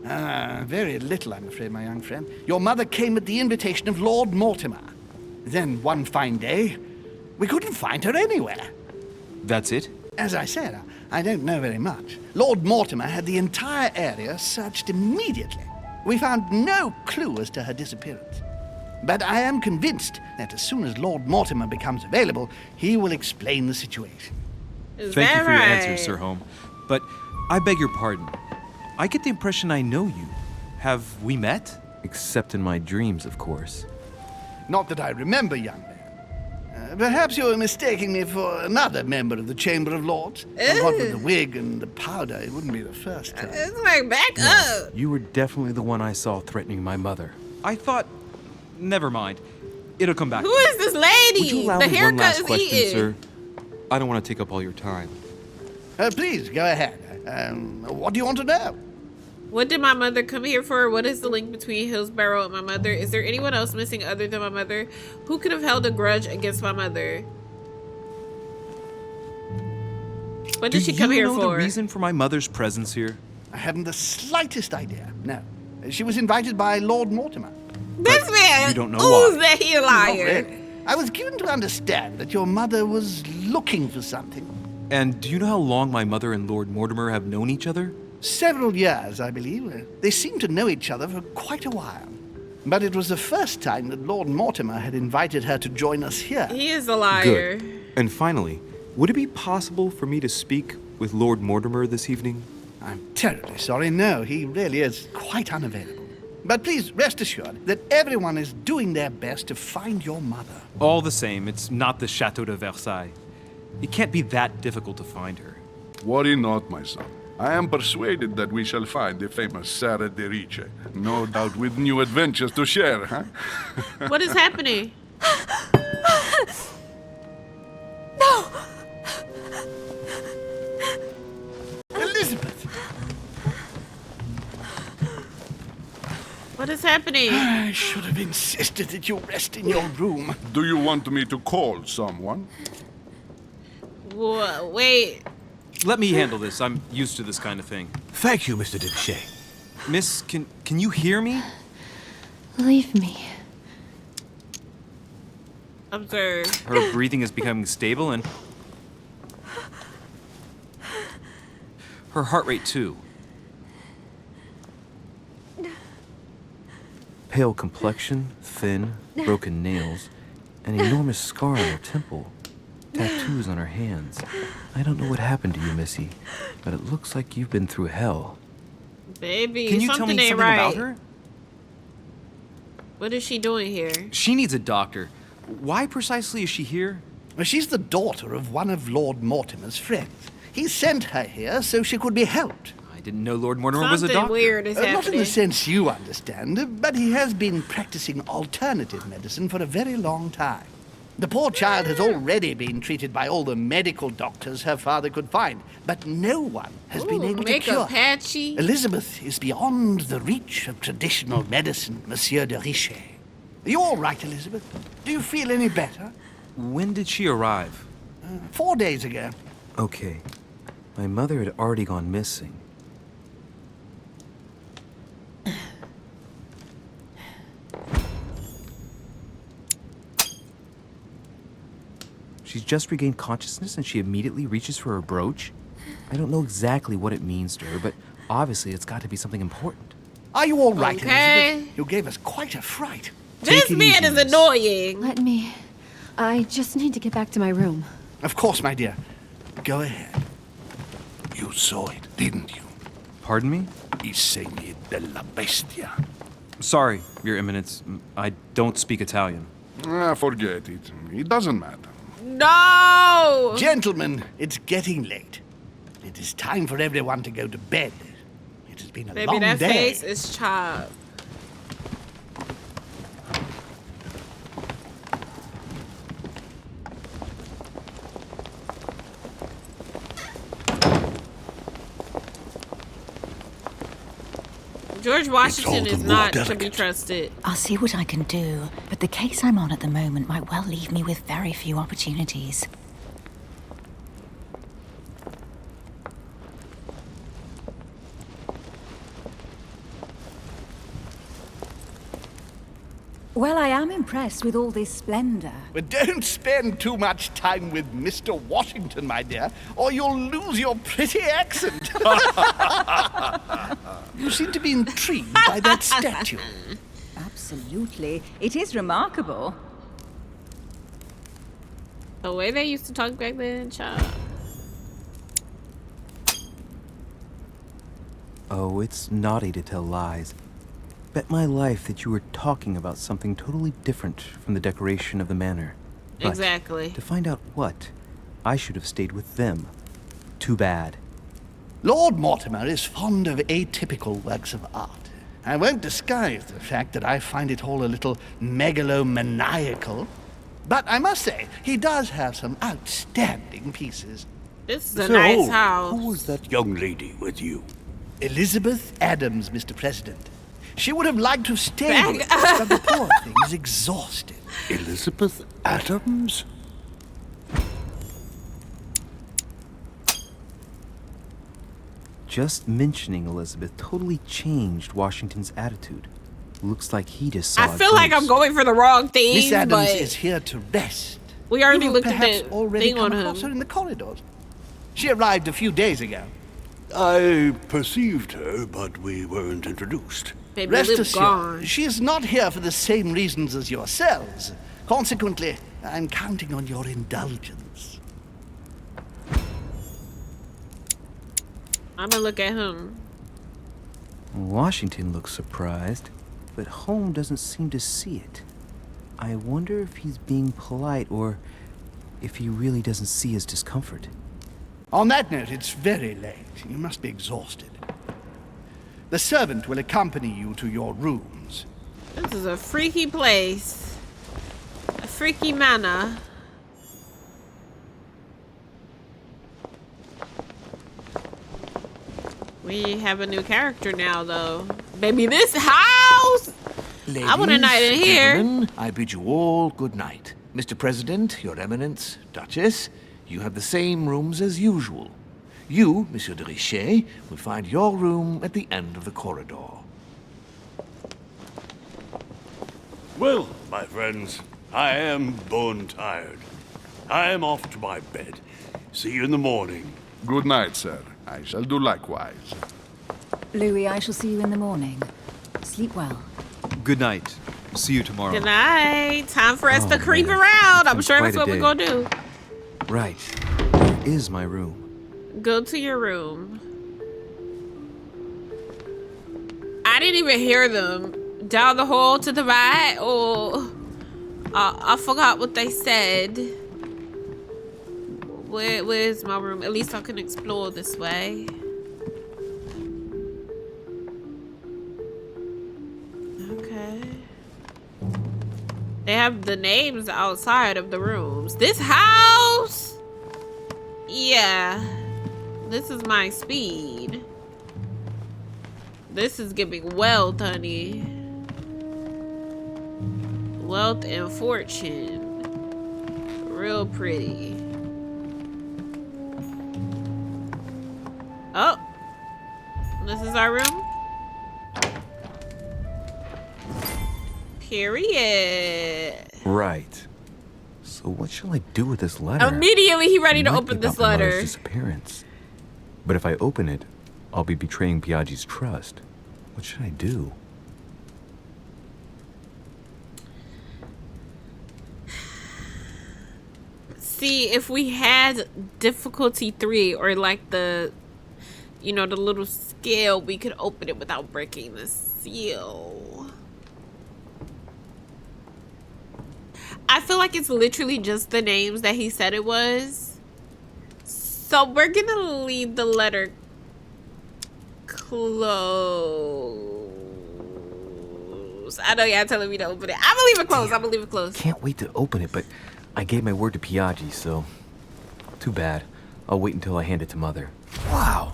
Very little, I'm afraid, my young friend. Your mother came at the invitation of Lord Mortimer. Then, one fine day, we couldn't find her anywhere. That's it? As I said, I don't know very much. Lord Mortimer had the entire area searched immediately. We found no clue as to her disappearance. But I am convinced that as soon as Lord Mortimer becomes available, he will explain the situation. Is Thank that you for your right? answer, Sir Holm. But I beg your pardon. I get the impression I know you. Have we met? Except in my dreams, of course. Not that I remember, young man. Perhaps you're mistaking me for another member of the Chamber of Lords. And what with the wig and the powder, it wouldn't be the first time. It's like back up. You were definitely the one I saw threatening my mother. I thought... Never mind. It'll come back. Who is this lady? Would you allow The me one haircut last is question, eating. sir? I don't want to take up all your time. Please, go ahead. What do you want to know? What did my mother come here for? What is the link between Hillsborough and my mother? Is there anyone else missing other than my mother? Who could have held a grudge against my mother? What did she come here Do you know for? the reason for my mother's presence here? I haven't the slightest idea. No. She was invited by Lord Mortimer. This man, you don't know who's why. that he a Not liar? really. I was given to understand that your mother was looking for something. And do you know how long my mother and Lord Mortimer have known each other? Several years, I believe. They seemed to know each other for quite a while. But it was the first time that Lord Mortimer had invited her to join us here. He is a liar. Good. And finally, would it be possible for me to speak with Lord Mortimer this evening? I'm terribly sorry. No, he really is quite unavailable. But please rest assured that everyone is doing their best to find your mother. All the same, it's not the Chateau de Versailles. It can't be that difficult to find her. Worry not, my son. I am persuaded that we shall find the famous Sarah de Riche. No doubt with new adventures to share, huh? What is happening? No! Elizabeth! What is happening? I should have insisted that you rest in your room. Do you want me to call someone? Wait. Let me handle this. I'm used to this kind of thing. Thank you, Mr. Dichet. Miss, can you hear me? Leave me. Observe. Her breathing is becoming stable and her heart rate too. Pale complexion, thin, broken nails, an enormous scar on her temple, tattoos on her hands. I don't know what happened to you, Missy, but it looks like you've been through hell. Baby, Can you tell something me ain't something right. about her? What is she doing here? She needs a doctor. Why precisely is she here? Well, she's the daughter of one of Lord Mortimer's friends. He sent her here so she could be helped. I didn't know Lord Mortimer was a Something doctor. weird is Not in happening. the sense you understand, but he has been practicing alternative medicine for a very long time. The poor child has already been treated by all the medical doctors her father could find, but no one has been able to make cure a her. patchy. Elizabeth is beyond the reach of traditional medicine, Monsieur de Riche. Are you all right, Elizabeth? Do you feel any better? When did she arrive? 4 days ago. Okay. My mother had already gone missing. She's just regained consciousness and she immediately reaches for her brooch? I don't know exactly what it means to her, but obviously it's got to be something important. Are you all right, Okay. Elizabeth? You gave us quite a fright. This Take it man easy, is miss. annoying. Let me. I just need to get back to my room. Of course, my dear. Go ahead. You saw it, didn't you? Pardon me? Il segni della bestia. Sorry, Your Eminence. I don't speak Italian. Forget it. It doesn't matter. No! Gentlemen, it's getting late. It is time for everyone to go to bed. It has been a Baby, long that day. face is chopped. George Washington all the is more not to be delicate. trusted. I'll see what I can do, but the case I'm on at the moment might well leave me with very few opportunities. Well, I am impressed with all this splendor. But don't spend too much time with Mr. Washington, my dear, or you'll lose your pretty accent. You seem to be intrigued by that statue. Absolutely. It is remarkable. The way they used to talk back then, child. Oh, it's naughty to tell lies. Bet my life that you were talking about something totally different from the decoration of the manor. But Exactly. to find out what, I should have stayed with them. Too bad. Lord Mortimer is fond of atypical works of art. I won't disguise the fact that I find it all a little megalomaniacal. But I must say, he does have some outstanding pieces. This is a So, nice house. who was that young lady with you? Elizabeth Adams, Mr. President. She would have liked to have stayed Back with us, but the poor thing is exhausted. Elizabeth Adams? Just mentioning Elizabeth totally changed Washington's attitude. Looks like he just saw I feel like I'm going for the wrong thing, Miss Adams but is here to rest. we already You looked have at perhaps the already thing on come across her him. in the corridors. She arrived a few days ago. I perceived her, but we weren't introduced. Baby, Rest lip assured, gone. she is not here for the same reasons as yourselves. Consequently, I'm counting on your indulgence. I'm gonna look at him. Washington looks surprised. but Home doesn't seem to see it. I wonder if he's being polite or if he really doesn't see his discomfort. On that note, it's very late. You must be exhausted. The servant will accompany you to your rooms. This is a freaky place. A freaky manor. We have a new character now, though. Baby, this house! Ladies, I want a night in here. gentlemen, I bid you all good night. Mr. President, Your Eminence, Duchess, you have the same rooms as usual. You, Monsieur de Richet, will find your room at the end of the corridor. Well, my friends, I am bone tired. I am off to my bed. See you in the morning. Good night, sir. I shall do likewise. Louis, I shall see you in the morning. Sleep well. Good night. See you tomorrow. Good night. Time for us Oh, to creep man. around. I'm It's sure been that's what quite a we're day. gonna do. Right. Where is my room? Go to your room. I didn't even hear them. Down the hall to the right. Oh, I forgot what they said. Where's my room? At least I can explore this way. Okay. They have the names outside of the rooms. This house? Yeah. This is my speed. This is giving wealth, honey. Wealth and fortune. Real pretty. Oh. This is our room. Period. Right. So what shall I do with this letter? Immediately he ready to Might open be this about my mother's letter. disappearance. But if I open it, I'll be betraying Piaggi's trust. What should I do? See, if we had difficulty 3 or like the, you know, the little scale, we could open it without breaking the seal. I feel like it's literally just the names that he said it was. So we're gonna leave the letter closed. I know y'all telling me to open it. I'm gonna leave it closed. I'm gonna leave it closed. Can't wait to open it, but I gave my word to Piaggi, so too bad. I'll wait until I hand it to Mother. Wow.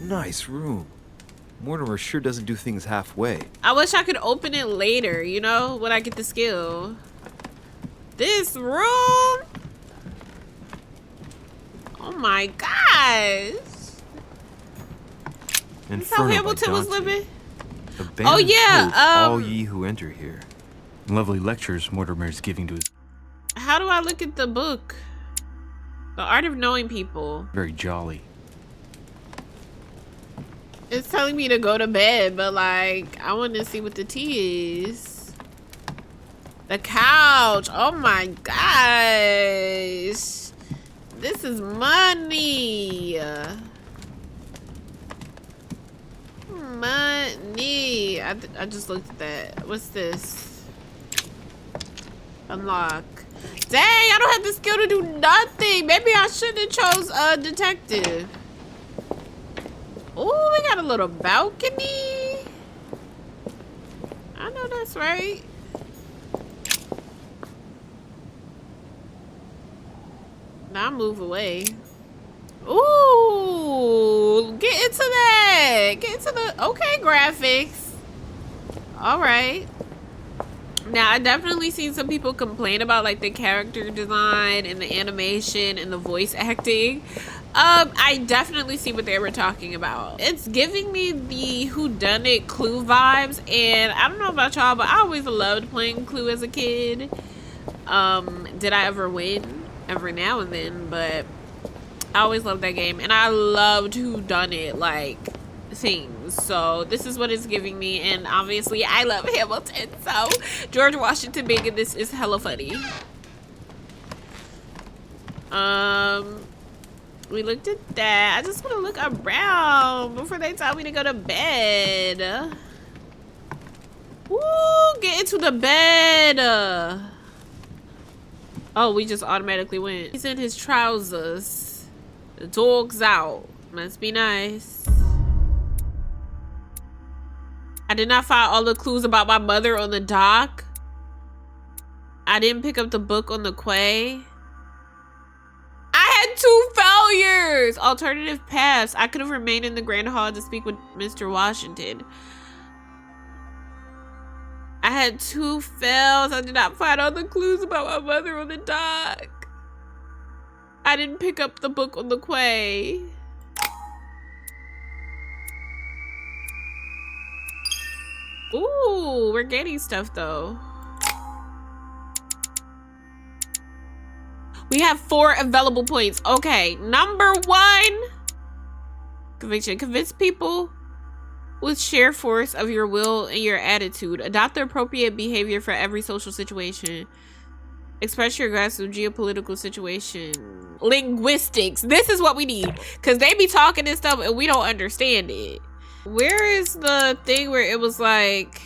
Nice room. Mortimer sure doesn't do things halfway. I wish I could open it later, you know, when I get the skill. This room? Oh my gosh. That's how Inferno by Hamilton was Dante. living? Abandoned Oh, yeah, hope, all ye who enter here. Lovely lectures Mortimer's giving to his How do I look at the book? The Art of Knowing People. very jolly. It's telling me to go to bed, but like, I want to see what the tea is. The couch. Oh my gosh. This is money. Money. I just looked at that. What's this? Unlock. Dang, I don't have the skill to do nothing. Maybe I shouldn't have chose a detective. Oh, we got a little balcony. I know that's right. Now move away. Ooh, get into that. Get into the, okay, graphics. All right. Now, I definitely seen some people complain about like the character design and the animation and the voice acting. I definitely see what they were talking about. It's giving me the whodunit Clue vibes, and I don't know about y'all, but I always loved playing Clue as a kid. Did I ever win? Every now and then, but I always loved that game, and I loved whodunit like things. So this is what it's giving me, and obviously I love Hamilton, so George Washington being in this is hella funny. We looked at that. I just want to look around before they tell me to go to bed. Ooh, get into the bed. Oh, we just automatically went. He's in his trousers. The dog's out. Must be nice. I did not find all the clues about my mother on the dock. I didn't pick up the book on the quay. I had 2 failures. Alternative paths. I could have remained in the Grand Hall to speak with Mr. Washington. I had 2 fails. I did not find all the clues about my mother on the dock. I didn't pick up the book on the quay. Ooh, we're getting stuff though. We have 4 available points. Okay, number 1. Conviction. Convince people with sheer force of your will and your attitude. Adopt the appropriate behavior for every social situation. Express your grasp of geopolitical situation. Linguistics. This is what we need. Because they be talking this stuff and we don't understand it. Where is the thing where it was like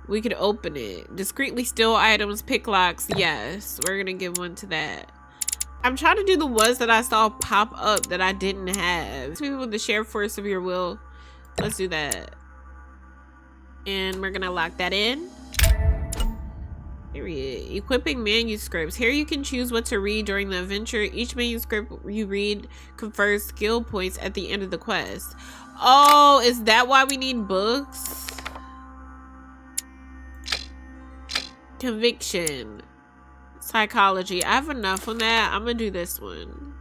we could open it? Discreetly steal items, pick locks. Yes, we're gonna give one to that. I'm trying to do the ones that I saw pop up that I didn't have. People with the sheer force of your will. Let's do that. And we're gonna lock that in. Period. Equipping manuscripts. Here you can choose what to read during the adventure. Each manuscript you read confers skill points at the end of the quest. Oh, is that why we need books? Conviction. Psychology. I have enough on that. I'm gonna do this one.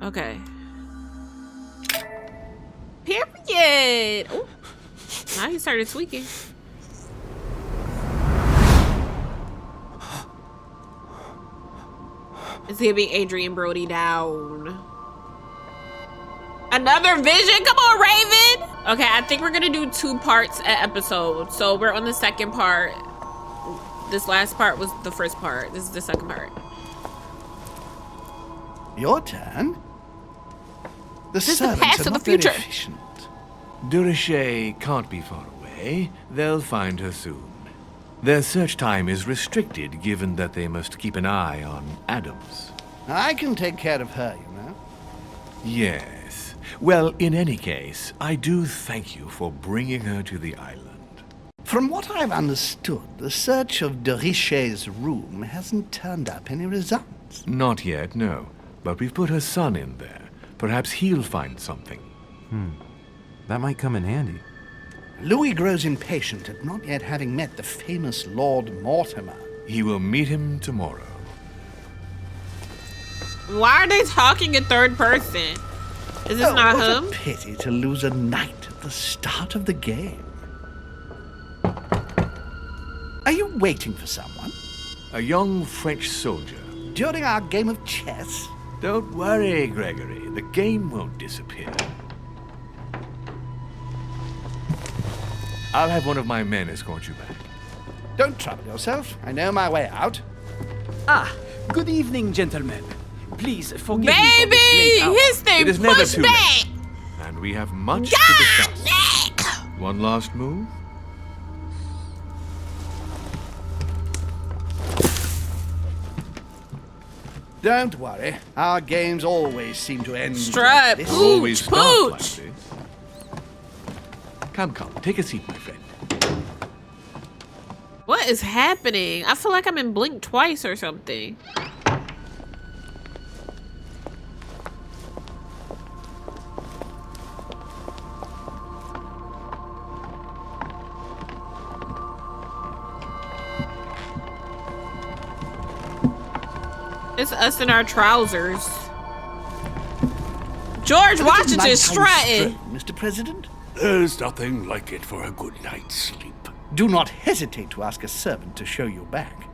Okay. Period. Ooh. Now he started tweaking. It's gonna be Adrian Brody down. Another vision? Come on, Raven! Okay, I think we're gonna do 2 parts an episode. So we're on the second part. This last part was the first part. This is the second part. Your turn? The This is the servants past are or the not very future? efficient. Durocher can't be far away. They'll find her soon. Their search time is restricted, given that they must keep an eye on Adams. I can take care of her, you know. Yes. Well, in any case, I do thank you for bringing her to the island. From what I've understood, the search of de Richet's room hasn't turned up any results. Not yet, no. But we've put her son in there. Perhaps he'll find something. That might come in handy. Louis grows impatient at not yet having met the famous Lord Mortimer. He will meet him tomorrow. Why are they talking in third person? Is this not what him? a pity to lose a knight at the start of the game. Are you waiting for someone? A young French soldier. During our game of chess? Don't worry, Gregory. The game won't disappear. I'll have one of my men escort you back. Don't trouble yourself. I know my way out. Ah, good evening, gentlemen. Please forgive me for Baby! this late hour. His thing It is never pushed too back! late. And we have much to discuss. One last move? Don't worry. Our games always seem to end Strap, like this. pooch, Always start like pooch. this. Come, take a seat, my friend. What is happening? I feel like I'm in Blink twice or something. It's us in our trousers. George Washington Nighttime strutting. stroll, Mr. President? There's nothing like it for a good night's sleep. Do not hesitate to ask a servant to show you back.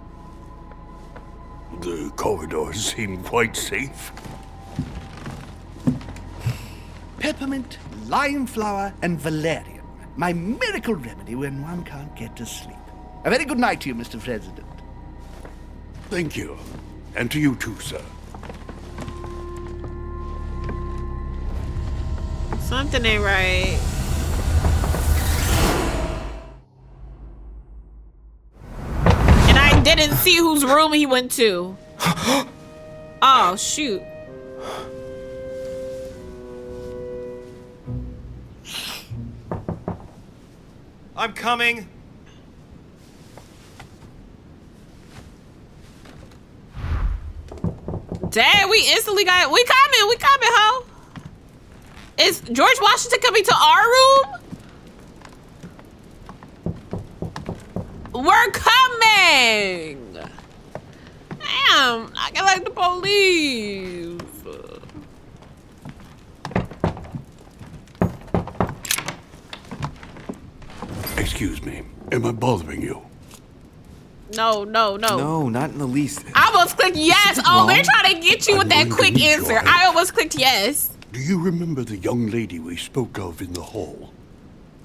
The corridors seem quite safe. Peppermint, lime flower, and valerian. My miracle remedy when one can't get to sleep. A very good night to you, Mr. President. Thank you. And to you too, sir. Something ain't right. And I didn't see whose room he went to. Oh, shoot. I'm coming. Dang, we instantly got. We coming, ho. Is George Washington coming to our room? We're coming. Damn, I get like the police. Excuse me, am I bothering you? No. No, not in the least. I almost clicked yes. Oh, they're trying to get you with that quick answer. I almost clicked yes. Do you remember the young lady we spoke of in the hall?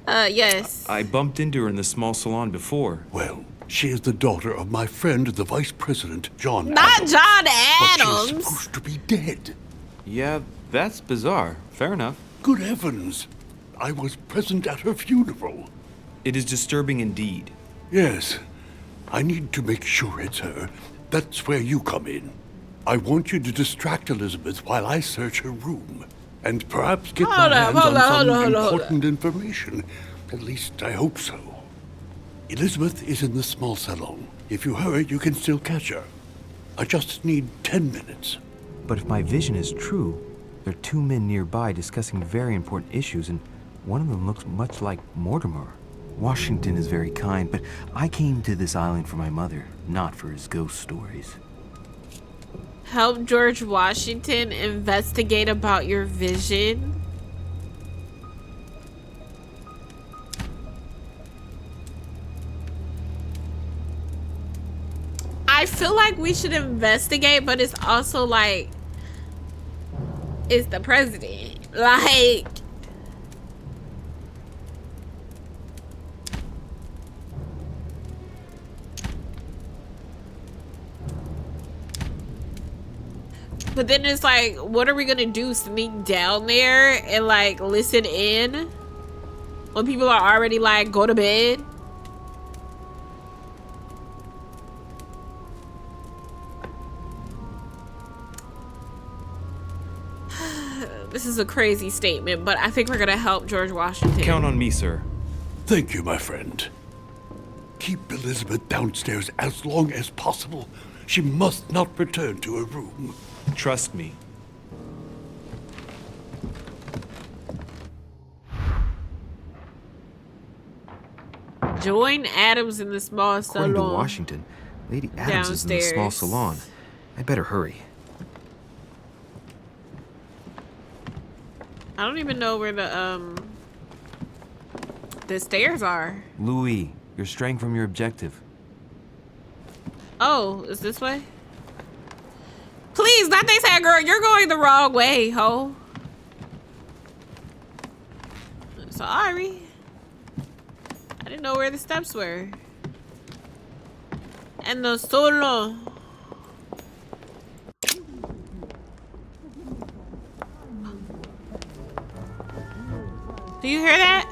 Yes. I bumped into her in the small salon before. Well, she is the daughter of my friend, the Vice President, John Not Adams. John But Adams. she's supposed to be dead. Yeah, that's bizarre. Fair enough. Good heavens. I was present at her funeral. It is disturbing indeed. Yes. I need to make sure it's her. That's where you come in. I want you to distract Elizabeth while I search her room. And perhaps get my hands on some important information. At least I hope so. Elizabeth is in the small salon. If you hurry, you can still catch her. I just need 10 minutes. But if my vision is true, there are two men nearby discussing very important issues, and one of them looks much like Mortimer. Washington is very kind, but I came to this island for my mother, not for his ghost stories. Help George Washington investigate about your vision. I feel like we should investigate, but it's also like, it's the president. Like, but then it's like, what are we gonna do? Sneak down there and like listen in when people are already like, go to bed? This is a crazy statement, but I think we're gonna help George Washington. Count on me, sir. Thank you, my friend. Keep Elizabeth downstairs as long as possible. She must not return to her room. Trust me. Join Adams in the small salon. According to Washington, Lady Adams is in the small salon. I'd better hurry. I don't even know where the stairs are. Louis, you're straying from your objective. Oh, is this way? Please, not they say, girl, you're going the wrong way, ho. Sorry. I didn't know where the steps were. And the solo. Do you hear that?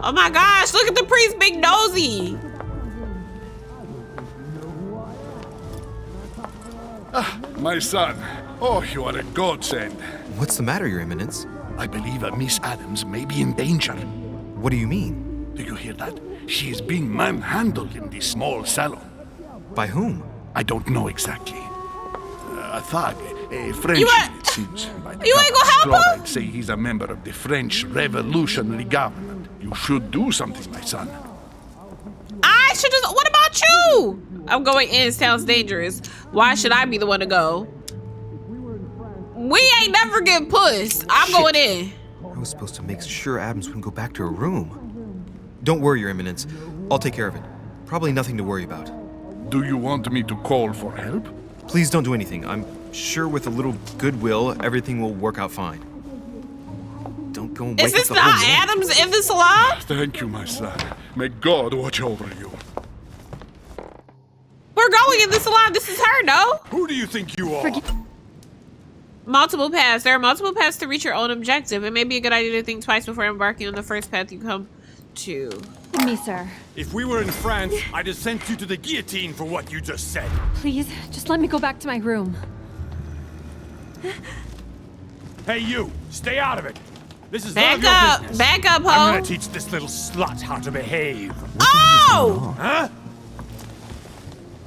Oh my gosh, look at the priest being nosy. Ah, my son. Oh, you are a godsend. What's the matter, Your Eminence? I believe Miss Adams may be in danger. What do you mean? Do you hear that? She is being manhandled in this small salon. By whom? I don't know exactly. A thug, a Frenchman, it seems. You ain't gonna help him? I'd say he's a member of the French Revolutionary Government. You should do something, my son. I should just. What about you? I'm going in. Sounds dangerous. Why should I be the one to go? We ain't never get pushed. I'm going in. I was supposed to make sure Adams wouldn't go back to her room. Don't worry, Your Eminence. I'll take care of it. Probably nothing to worry about. Do you want me to call for help? Please don't do anything. I'm sure with a little goodwill, everything will work out fine. Don't go and wake Is this up the not whole Adams in the salon? Thank you, my son. May God watch over you. We're going in the salon. This is her, no? Who do you think you are? Multiple paths. There are multiple paths to reach your own objective. It may be a good idea to think twice before embarking on the first path you come to. Me, sir. If we were in France, I'd have sent you to the guillotine for what you just said. Please, just let me go back to my room. Hey, you! Stay out of it! This is Back none of your up! business. Back up, ho! I'm gonna teach this little slut how to behave. Oh! Huh?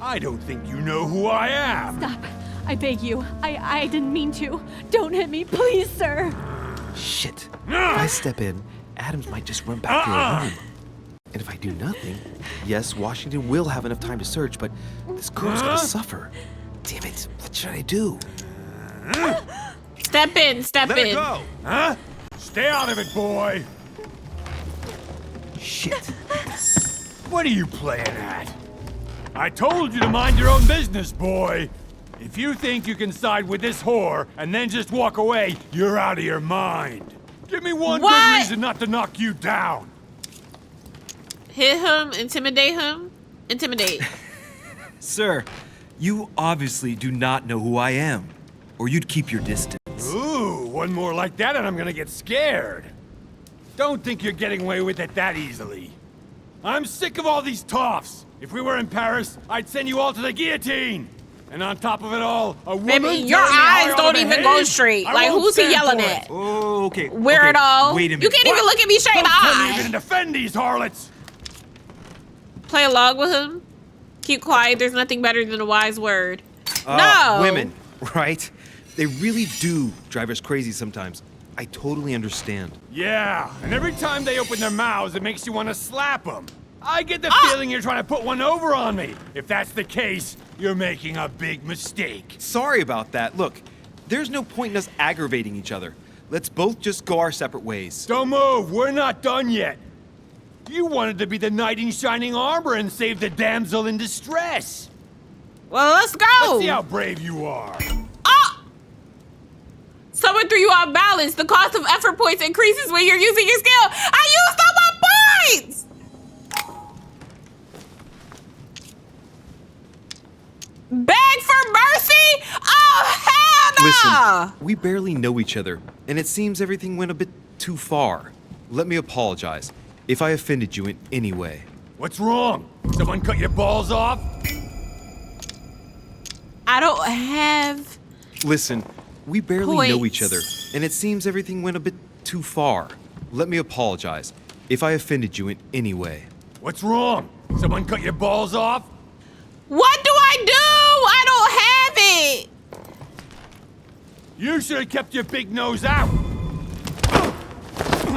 I don't think you know who I am. Stop. I beg you. I didn't mean to. Don't hit me, please, sir. Shit. If I step in, Adams might just run back to her room. And if I do nothing, yes, Washington will have enough time to search, but this girl's gonna suffer. Damn it, what should I do? Step in, step Let in. it go. Huh? Stay out of it, boy. Shit. What are you playing at? I told you to mind your own business, boy. If you think you can side with this whore and then just walk away, you're out of your mind. Give me one good reason not to knock you down. Hit him, intimidate him. Intimidate. Sir, you obviously do not know who I am, or you'd keep your distance. Ooh, one more like that and I'm gonna get scared. Don't think you're getting away with it that easily. I'm sick of all these toffs. If we were in Paris, I'd send you all to the guillotine. And on top of it all, a woman. Baby, your eyes don't even go straight. Like, who's he yelling at? Oh, okay. Weirdo. Okay, wait a minute. You can't even look at me straight in the Don't tell me you're eye. gonna defend these harlots. Play along with him. Keep quiet. There's nothing better than a wise word. No. Women, right? They really do drive us crazy sometimes. I totally understand. Yeah, and every time they open their mouths, it makes you want to slap them. I get the feeling you're trying to put one over on me. If that's the case, you're making a big mistake. Sorry about that. Look, there's no point in us aggravating each other. Let's both just go our separate ways. Don't move. We're not done yet. You wanted to be the knight in shining armor and save the damsel in distress. Well, let's go. Let's see how brave you are. Someone threw you off balance. The cost of effort points increases when you're using your skill. I used all my points! Beg for mercy? Oh, hell no! Listen, we barely know each other, and it seems everything went a bit too far. Let me apologize if I offended you in any way. What's wrong? Someone cut your balls off? I don't have... Listen, we barely know each points. other, and it seems everything went a bit too far. Let me apologize if I offended you in any way. What's wrong? Someone cut your balls off? What do I do? I don't have it. You should have kept your big nose out.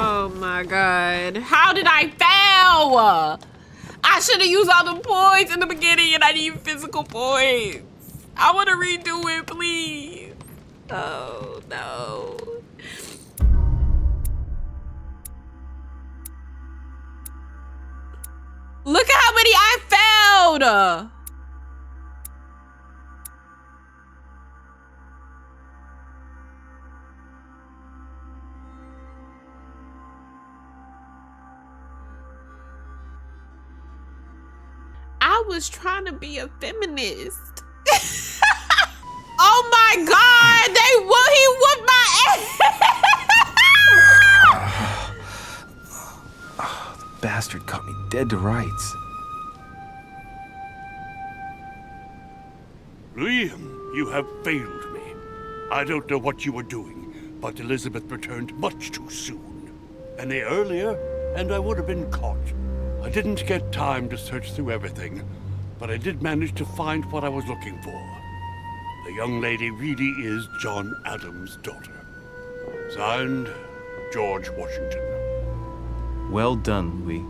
Oh my god. How did I fail? I should have used all the points in the beginning and I need physical points. I want to redo it, please. Oh, no. Look at how many I failed. I was trying to be a feminist. Oh my god, he whooped my ass. The bastard caught me dead to rights. Liam, you have failed me. I don't know what you were doing, but Elizabeth returned much too soon. Any earlier, and I would have been caught. I didn't get time to search through everything, but I did manage to find what I was looking for. The young lady really is John Adams' daughter. Signed, George Washington. Well done, Louis.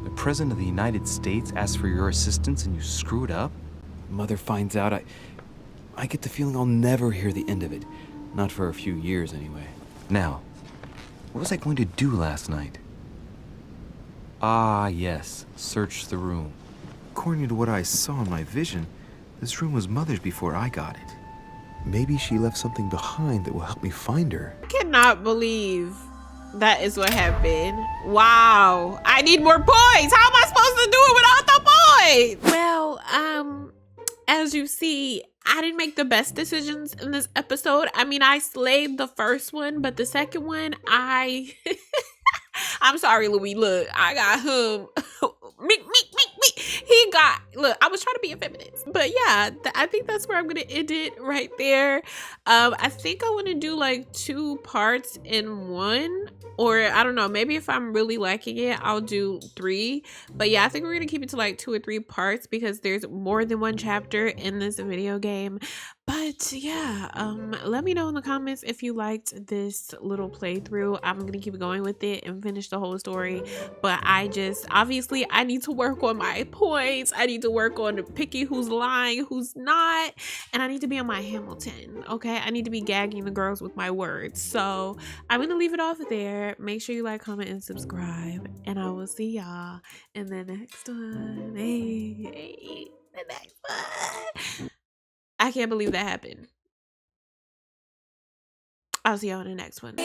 The President of the United States asked for your assistance and you screwed up? Mother finds out, I get the feeling I'll never hear the end of it. Not for a few years, anyway. Now, what was I going to do last night? Ah, yes. Search the room. According to what I saw in my vision, this room was Mother's before I got it. Maybe she left something behind that will help me find her. I cannot believe that is what happened. Wow. I need more points. How am I supposed to do it without the points? Well, as you see, I didn't make the best decisions in this episode. I mean, I slayed the first one, but the second one, I'm sorry, Louis. Look, I got him. Me. He got, look, I was trying to be a feminist. But yeah, I think that's where I'm going to end it right there. I think I want to do like 2 parts in one. Or I don't know, maybe if I'm really liking it, I'll do 3. But yeah, I think we're going to keep it to like 2 or 3 parts because there's more than one chapter in this video game. But yeah, let me know in the comments if you liked this little playthrough. I'm going to keep going with it and finish the whole story. But obviously, I need to work on my points. I need to work on picking who's lying, who's not. And I need to be on my Hamilton, okay? I need to be gagging the girls with my words. So I'm going to leave it off there. Make sure you like, comment, and subscribe. And I will see y'all in the next one. Hey, the next one. I can't believe that happened. I'll see y'all in the next one.